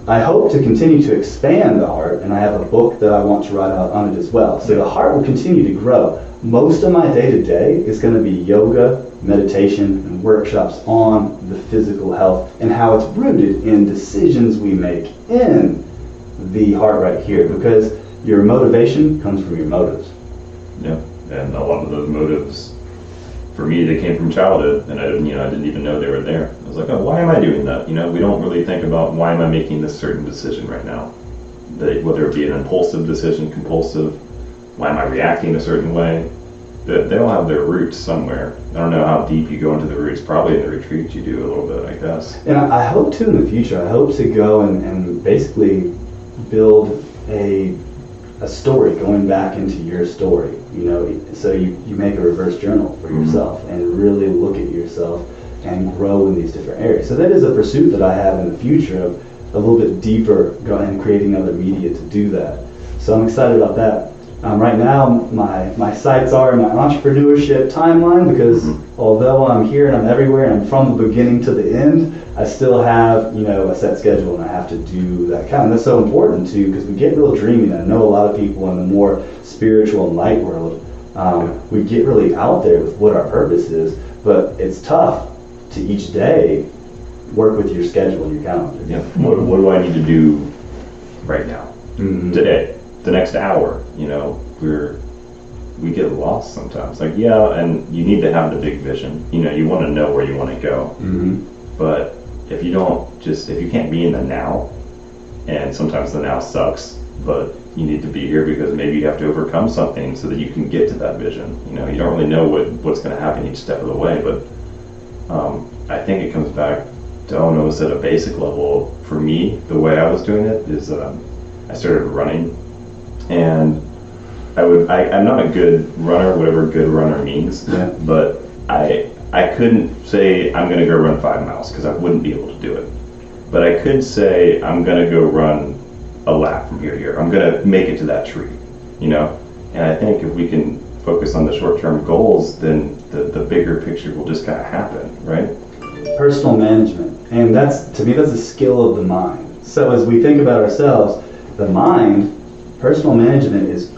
I hope to continue to expand the heart, and I have a book that I want to write out on it as well. So the heart will continue to grow. Most of my day-to-day is going to be yoga, meditation, and workshops on the physical health and how it's rooted in decisions we make in the heart right here, because your motivation comes from your motives. Yeah, and a lot of those motives, for me, they came from childhood, and I didn't even know they were there. I was like, oh, why am I doing that? We don't really think about, why am I making this certain decision right now? Whether it be an impulsive decision, compulsive, why am I reacting a certain way? They all have their roots somewhere. I don't know how deep you go into the roots. Probably in the retreat you do a little bit, I guess. And I hope to in the future. I hope to go and basically build a story going back into your story. So you make a reverse journal for yourself and really look at yourself and grow in these different areas. So that is a pursuit that I have in the future, of a little bit deeper going and creating other media to do that. So I'm excited about that. Right now, my sights are in my entrepreneurship timeline, because although I'm here and I'm everywhere and I'm from the beginning to the end, I still have a set schedule, and I have to do that kind. And that's so important too, because we get real dreamy. And I know a lot of people in the more spiritual and light world, we get really out there with what our purpose is, but it's tough to each day work with your schedule and your calendar. Yeah. What do I need to do right now, today, the next hour? We get lost sometimes. And you need to have the big vision. You want to know where you want to go. But if you can't be in the now, and sometimes the now sucks, but you need to be here because maybe you have to overcome something so that you can get to that vision. You don't really know what's going to happen each step of the way, but I think it comes back to almost at a basic level. For me, the way I was doing it is I started running, and I'm not a good runner, whatever good runner means, but I couldn't say I'm going to go run 5 miles, because I wouldn't be able to do it. But I could say I'm going to go run a lap from here to here. I'm going to make it to that tree, And I think if we can focus on the short-term goals, then the bigger picture will just kind of happen, right? Personal management, and to me that's a skill of the mind. So as we think about ourselves, the mind, personal management is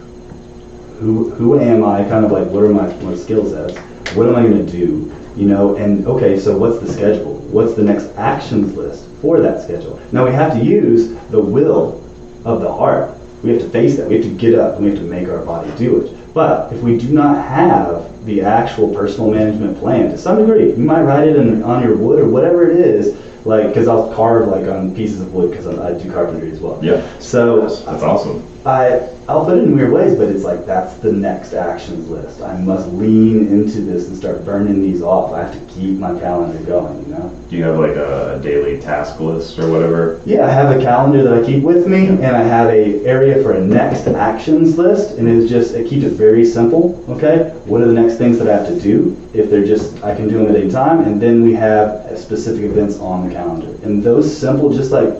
who am I, kind of like what are my skills as, what am I going to do, and okay, so what's the schedule, what's the next actions list for that schedule. Now we have to use the will of the heart. We have to face that, we have to get up, and we have to make our body do it. But if we do not have the actual personal management plan, to some degree, you might write it on your wood or whatever it is, Like, because I'll carve like on pieces of wood because I do carpentry as well. Yeah. So That's awesome. I'll put it in weird ways, but it's like that's the next actions list. I must lean into this and start burning these off. I have to keep my calendar going, you know? Do you have like a daily task list or whatever? Yeah, I have a calendar that I keep with me, and I have a area for a next actions list, and it keeps it very simple, okay? What are the next things that I have to do? If they're just, I can do them at any time, and then we have specific events on the calendar. And those simple, just like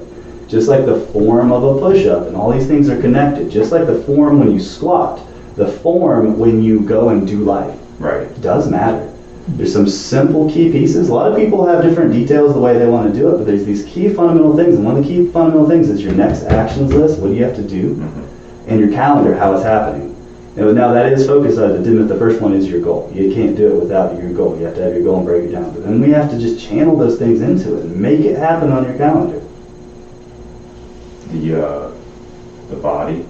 the form of a push-up, and all these things are connected. Just like the form when you squat, the form when you go and do life. Right. Does matter. There's some simple key pieces. A lot of people have different details the way they want to do it, but there's these key fundamental things, and one of the key fundamental things is your next actions list, what do you have to do, and your calendar, how it's happening. Now that is focused on the first one is your goal. You can't do it without your goal. You have to have your goal and break it down. But then we have to just channel those things into it and make it happen on your calendar. The body,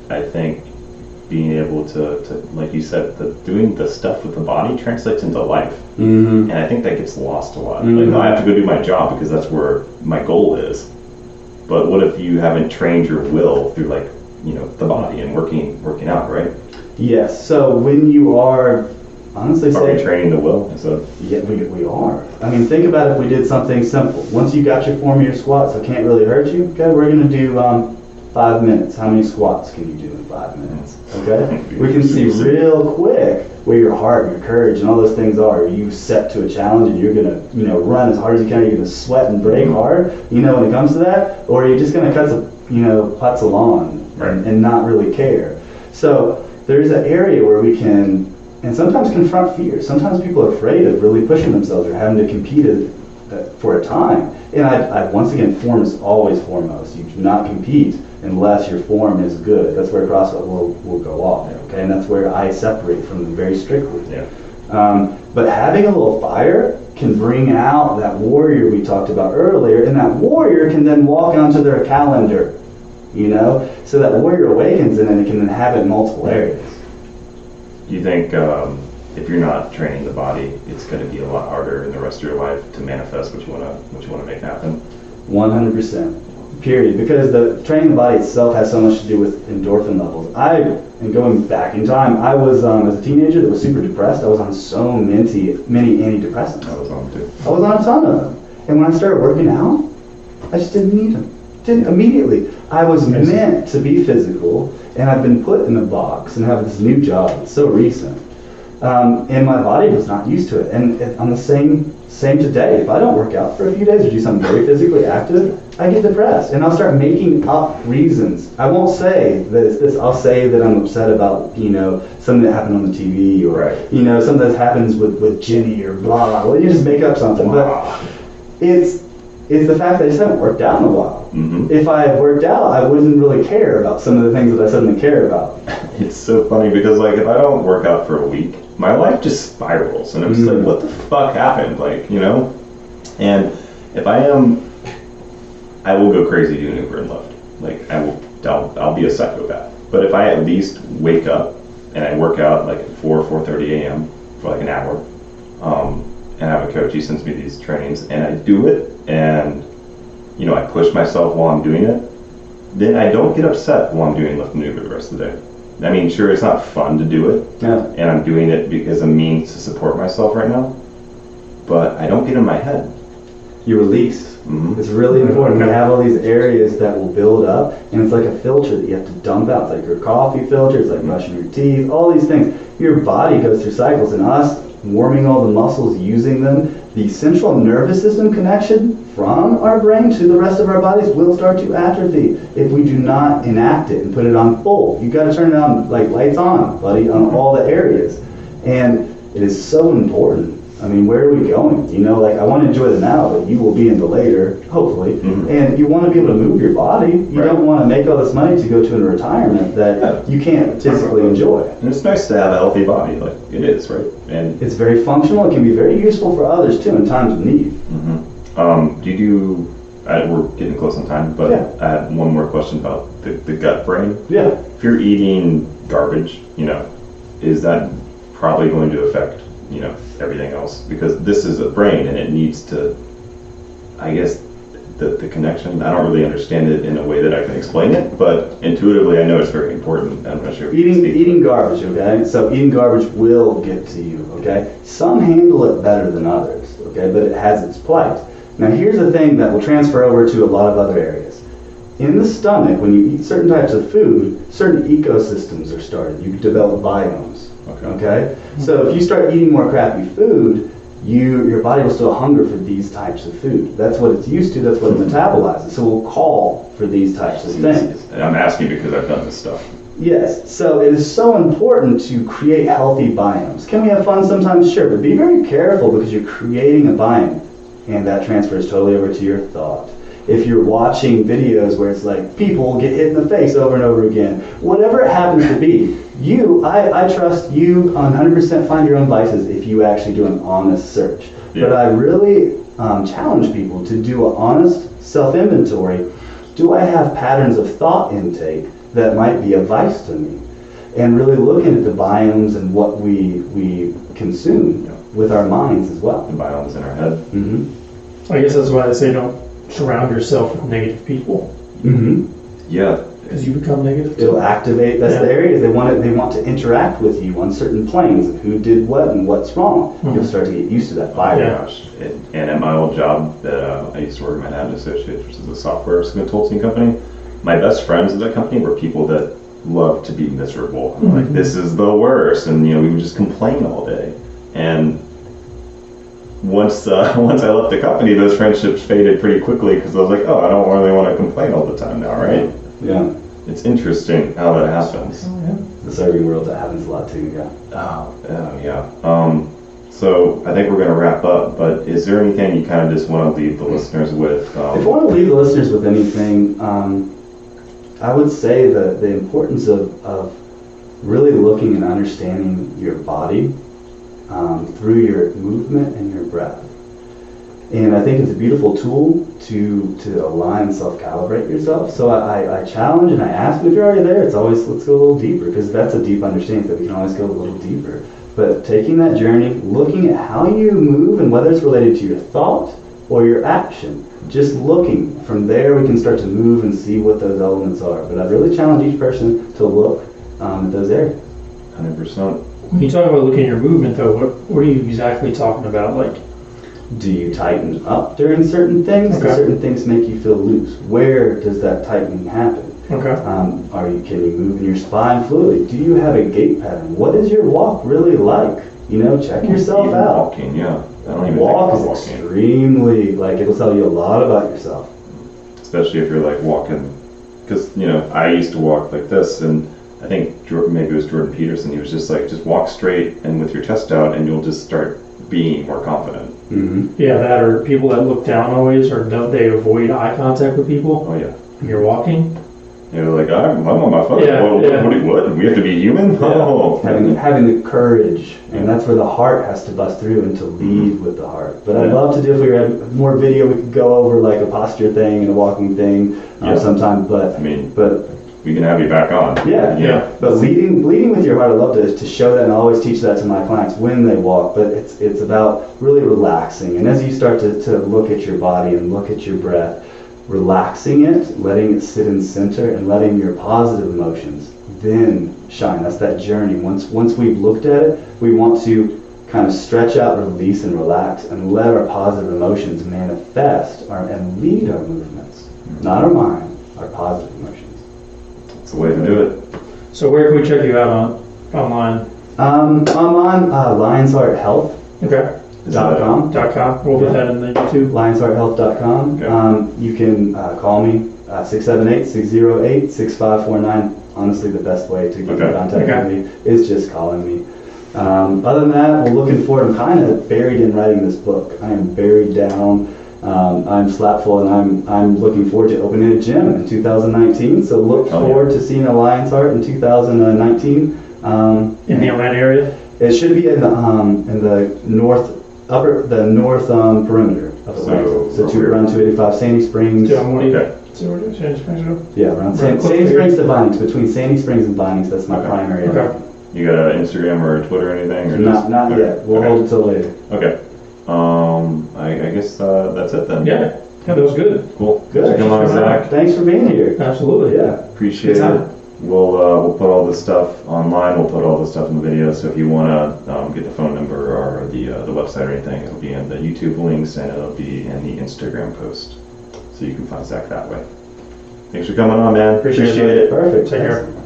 I think being able to like you said, doing the stuff with the body translates into life. And I think that gets lost a lot. Like, I have to go do my job because that's where my goal is. But what if you haven't trained your will through like, the body and working out, right? Yes, so when you are, honestly Are we training the will? Yeah, we are. I mean, think about if we did something simple. Once you got your form of your squats, so it can't really hurt you, okay, we're going to do 5 minutes. How many squats can you do in 5 minutes? Okay? We can see real quick where your heart, your courage, and all those things are. Are you set to a challenge and you're going to, run as hard as you can, you're going to sweat and break hard, when it comes to that? Or are you just going to cut putts along and not really care? So there's an area where we can, and sometimes confront fear. Sometimes people are afraid of really pushing themselves or having to compete for a time. And I once again, form is always foremost. You do not compete unless your form is good. That's where CrossFit will go off. Okay, and that's where I separate from them very strictly. Yeah. But having a little fire can bring out that warrior we talked about earlier, and that warrior can then walk onto their calendar. So that warrior awakens and then it can inhabit multiple areas. Do you think if you're not training the body, it's going to be a lot harder in the rest of your life to manifest what you want to make happen? 100%. Period. Because the training the body itself has so much to do with endorphin levels. And going back in time, I was as a teenager that was super depressed. I was on so many antidepressants. I was on too. I was on a ton of them. And when I started working out, I just didn't need them. Didn't immediately. I was meant to be physical, and I've been put in a box and have this new job. It's so recent. And my body was not used to it. And on the same today, if I don't work out for a few days or do something very physically active, I get depressed. And I'll start making up reasons. I won't say that it's this. I'll say that I'm upset about, something that happened on the TV or, something that happens with Jenny or blah. Well, you just make up something. But it's the fact that I just haven't worked out in a while. If I had worked out, I wouldn't really care about some of the things that I suddenly care about. It's so funny because if I don't work out for a week, my life just spirals, and I'm just like, what the fuck happened? And if I will go crazy doing Uber and Lyft. I'll be a psychopath. But if I at least wake up and I work out at 4:30 a.m. for an hour, and I have a coach, he sends me these trainings, and I do it, and I push myself while I'm doing it, then I don't get upset while I'm doing Lyft and Uber the rest of the day. I mean, sure, it's not fun to do it, and I'm doing it because a means to support myself right now, but I don't get in my head. You release. It's really important. We have all these areas that will build up, and it's like a filter that you have to dump out. It's like your coffee filter, it's like brushing your teeth, all these things. Your body goes through cycles, and us warming all the muscles, using them, the central nervous system connection from our brain to the rest of our bodies will start to atrophy if we do not enact it and put it on full. You've got to turn it on like lights on, buddy, on all the areas. And it is so important. I mean, where are we going? I want to enjoy the now, but you will be in the later, hopefully. And you want to be able to move your body. You don't want to make all this money to go to a retirement that you can't physically enjoy. And it's nice to have a healthy body, it is, right? And it's very functional. It can be very useful for others too in times of need. We're getting close on time, but I have one more question about the gut brain. Yeah. If you're eating garbage, is that probably going to affect everything else, because this is a brain and it needs to I guess the connection, I don't really understand it in a way that I can explain it, but intuitively I know it's very important. I'm not sure if you can speak to Eating it. garbage, okay? So eating garbage will get to you, okay? Some handle it better than others, okay? But it has its plight. Now here's the thing that will transfer over to a lot of other areas. In the stomach, when you eat certain types of food, certain ecosystems are started. You develop biomes, okay? So if you start eating more crappy food, your body will still hunger for these types of food. That's what it's used to, that's what it metabolizes. So we'll call for these types of things. And I'm asking because I've done this stuff. Yes, so it is so important to create healthy biomes. Can we have fun sometimes? Sure, but be very careful because you're creating a biome, and that transfers totally over to your thought. If you're watching videos where it's like people get hit in the face over and over again, whatever it happens to be, I trust you 100% find your own vices if you actually do an honest search. Yeah. But I really challenge people to do an honest self-inventory. Do I have patterns of thought intake that might be a vice to me? And really looking at the biomes and what we consume with our minds as well. The biomes in our head. Mm-hmm. I guess that's why they say don't surround yourself with negative people, Mm-hmm. Yeah. because you become negative too. It'll activate, that's the areas they want to interact with you on certain planes of who did what and what's wrong. You'll start to get used to that Oh fire. my gosh. And at my old job that I used to work at Manhattan Associates, which is a software consulting company, my best friends at that company were people that loved to be miserable. I'm like, this is the worst. And, we would just complain all day. And once I left the company, those friendships faded pretty quickly because I was like, oh, I don't really want to complain all the time now, right? Yeah. It's interesting how that happens. The serving world, that happens a lot too, yeah. Oh, yeah. So I think we're going to wrap up, but is there anything you kind of just want to leave the listeners with? If I want to leave the listeners with anything, I would say that the importance of really looking and understanding your body through your movement and your breath. And I think it's a beautiful tool to align and self-calibrate yourself. So I challenge and I ask, if you're already there, it's always, let's go a little deeper, because that's a deep understanding that we can always go a little deeper. But taking that journey, looking at how you move and whether it's related to your thought or your action, just looking. From there we can start to move and see what those elements are. But I'd really challenge each person to look at those areas. 100%. When you talk about looking at your movement, though, what are you exactly talking about? Like, Do you tighten up during certain things? Okay. Do certain things make you feel loose? Where does that tightening happen? okay, Can you move in your spine fluidly? Do you have a gait pattern? What is your walk really like? Check yourself Even out. walking, yeah. I don't even Walk think is about walking. extremely, it'll tell you a lot about yourself. Especially if you're like walking, because I used to walk like this, and I think maybe it was Jordan Peterson. He was just like, just walk straight and with your chest out, and you'll just start being more confident. Mm-hmm. yeah, that or people that look down always, or don't they avoid eye contact with people Oh yeah. when you're walking? You're like, I'm on my phone. Yeah, yeah. What? We have to be human? Oh. Having the courage, and that's where the heart has to bust through and to lead with the heart. But I'd love to do, if we had more video, we could go over like a posture thing and a walking thing sometime. But We can have you back on. yeah. But leading with your heart, I love to show that, and I always teach that to my clients when they walk. But it's about really relaxing, and as you start to look at your body and look at your breath, relaxing it, letting it sit in center, and letting your positive emotions then shine. That's that journey. Once we've looked at it, we want to kind of stretch out, release, and relax, and let our positive emotions manifest and lead our movements. Not our mind, our positive emotions. It's the way to do it. So where can we check you out online? I'm on lionshearthealth.com. Okay, .com. We'll put that in the YouTube. lionshearthealth.com. Okay. You can call me 678-608-6549. Honestly, the best way to get in contact with me is just calling me. Other than that, we're looking forward. I'm kind of buried in writing this book. I am buried down. I'm slapful, and I'm looking forward to opening a gym in 2019. So look forward to seeing a Lion's Heart in 2019. In the Atlanta area? It should be in the north perimeter of Atlanta. So around 285 Sandy Springs. Yeah, what do you? Okay. So where do Sandy Springs go? Yeah, around Sandy Springs to Vinings. Between Sandy Springs and Vinings, that's my primary area. Okay. You got an Instagram or a Twitter or anything? Or Not yet. We'll hold it till later. Okay. I guess that's it then. Yeah. Yeah, that was good. Cool. Good. Come on, Zach. Thanks for being here. Absolutely. Yeah. Appreciate Good it. time. We'll put all this stuff online. We'll put all this stuff in the video. So if you want to get the phone number or the website or anything, it'll be in the YouTube links and it'll be in the Instagram post. So you can find Zach that way. Thanks for coming on, man. Appreciate it. Perfect. Take care. Thanks.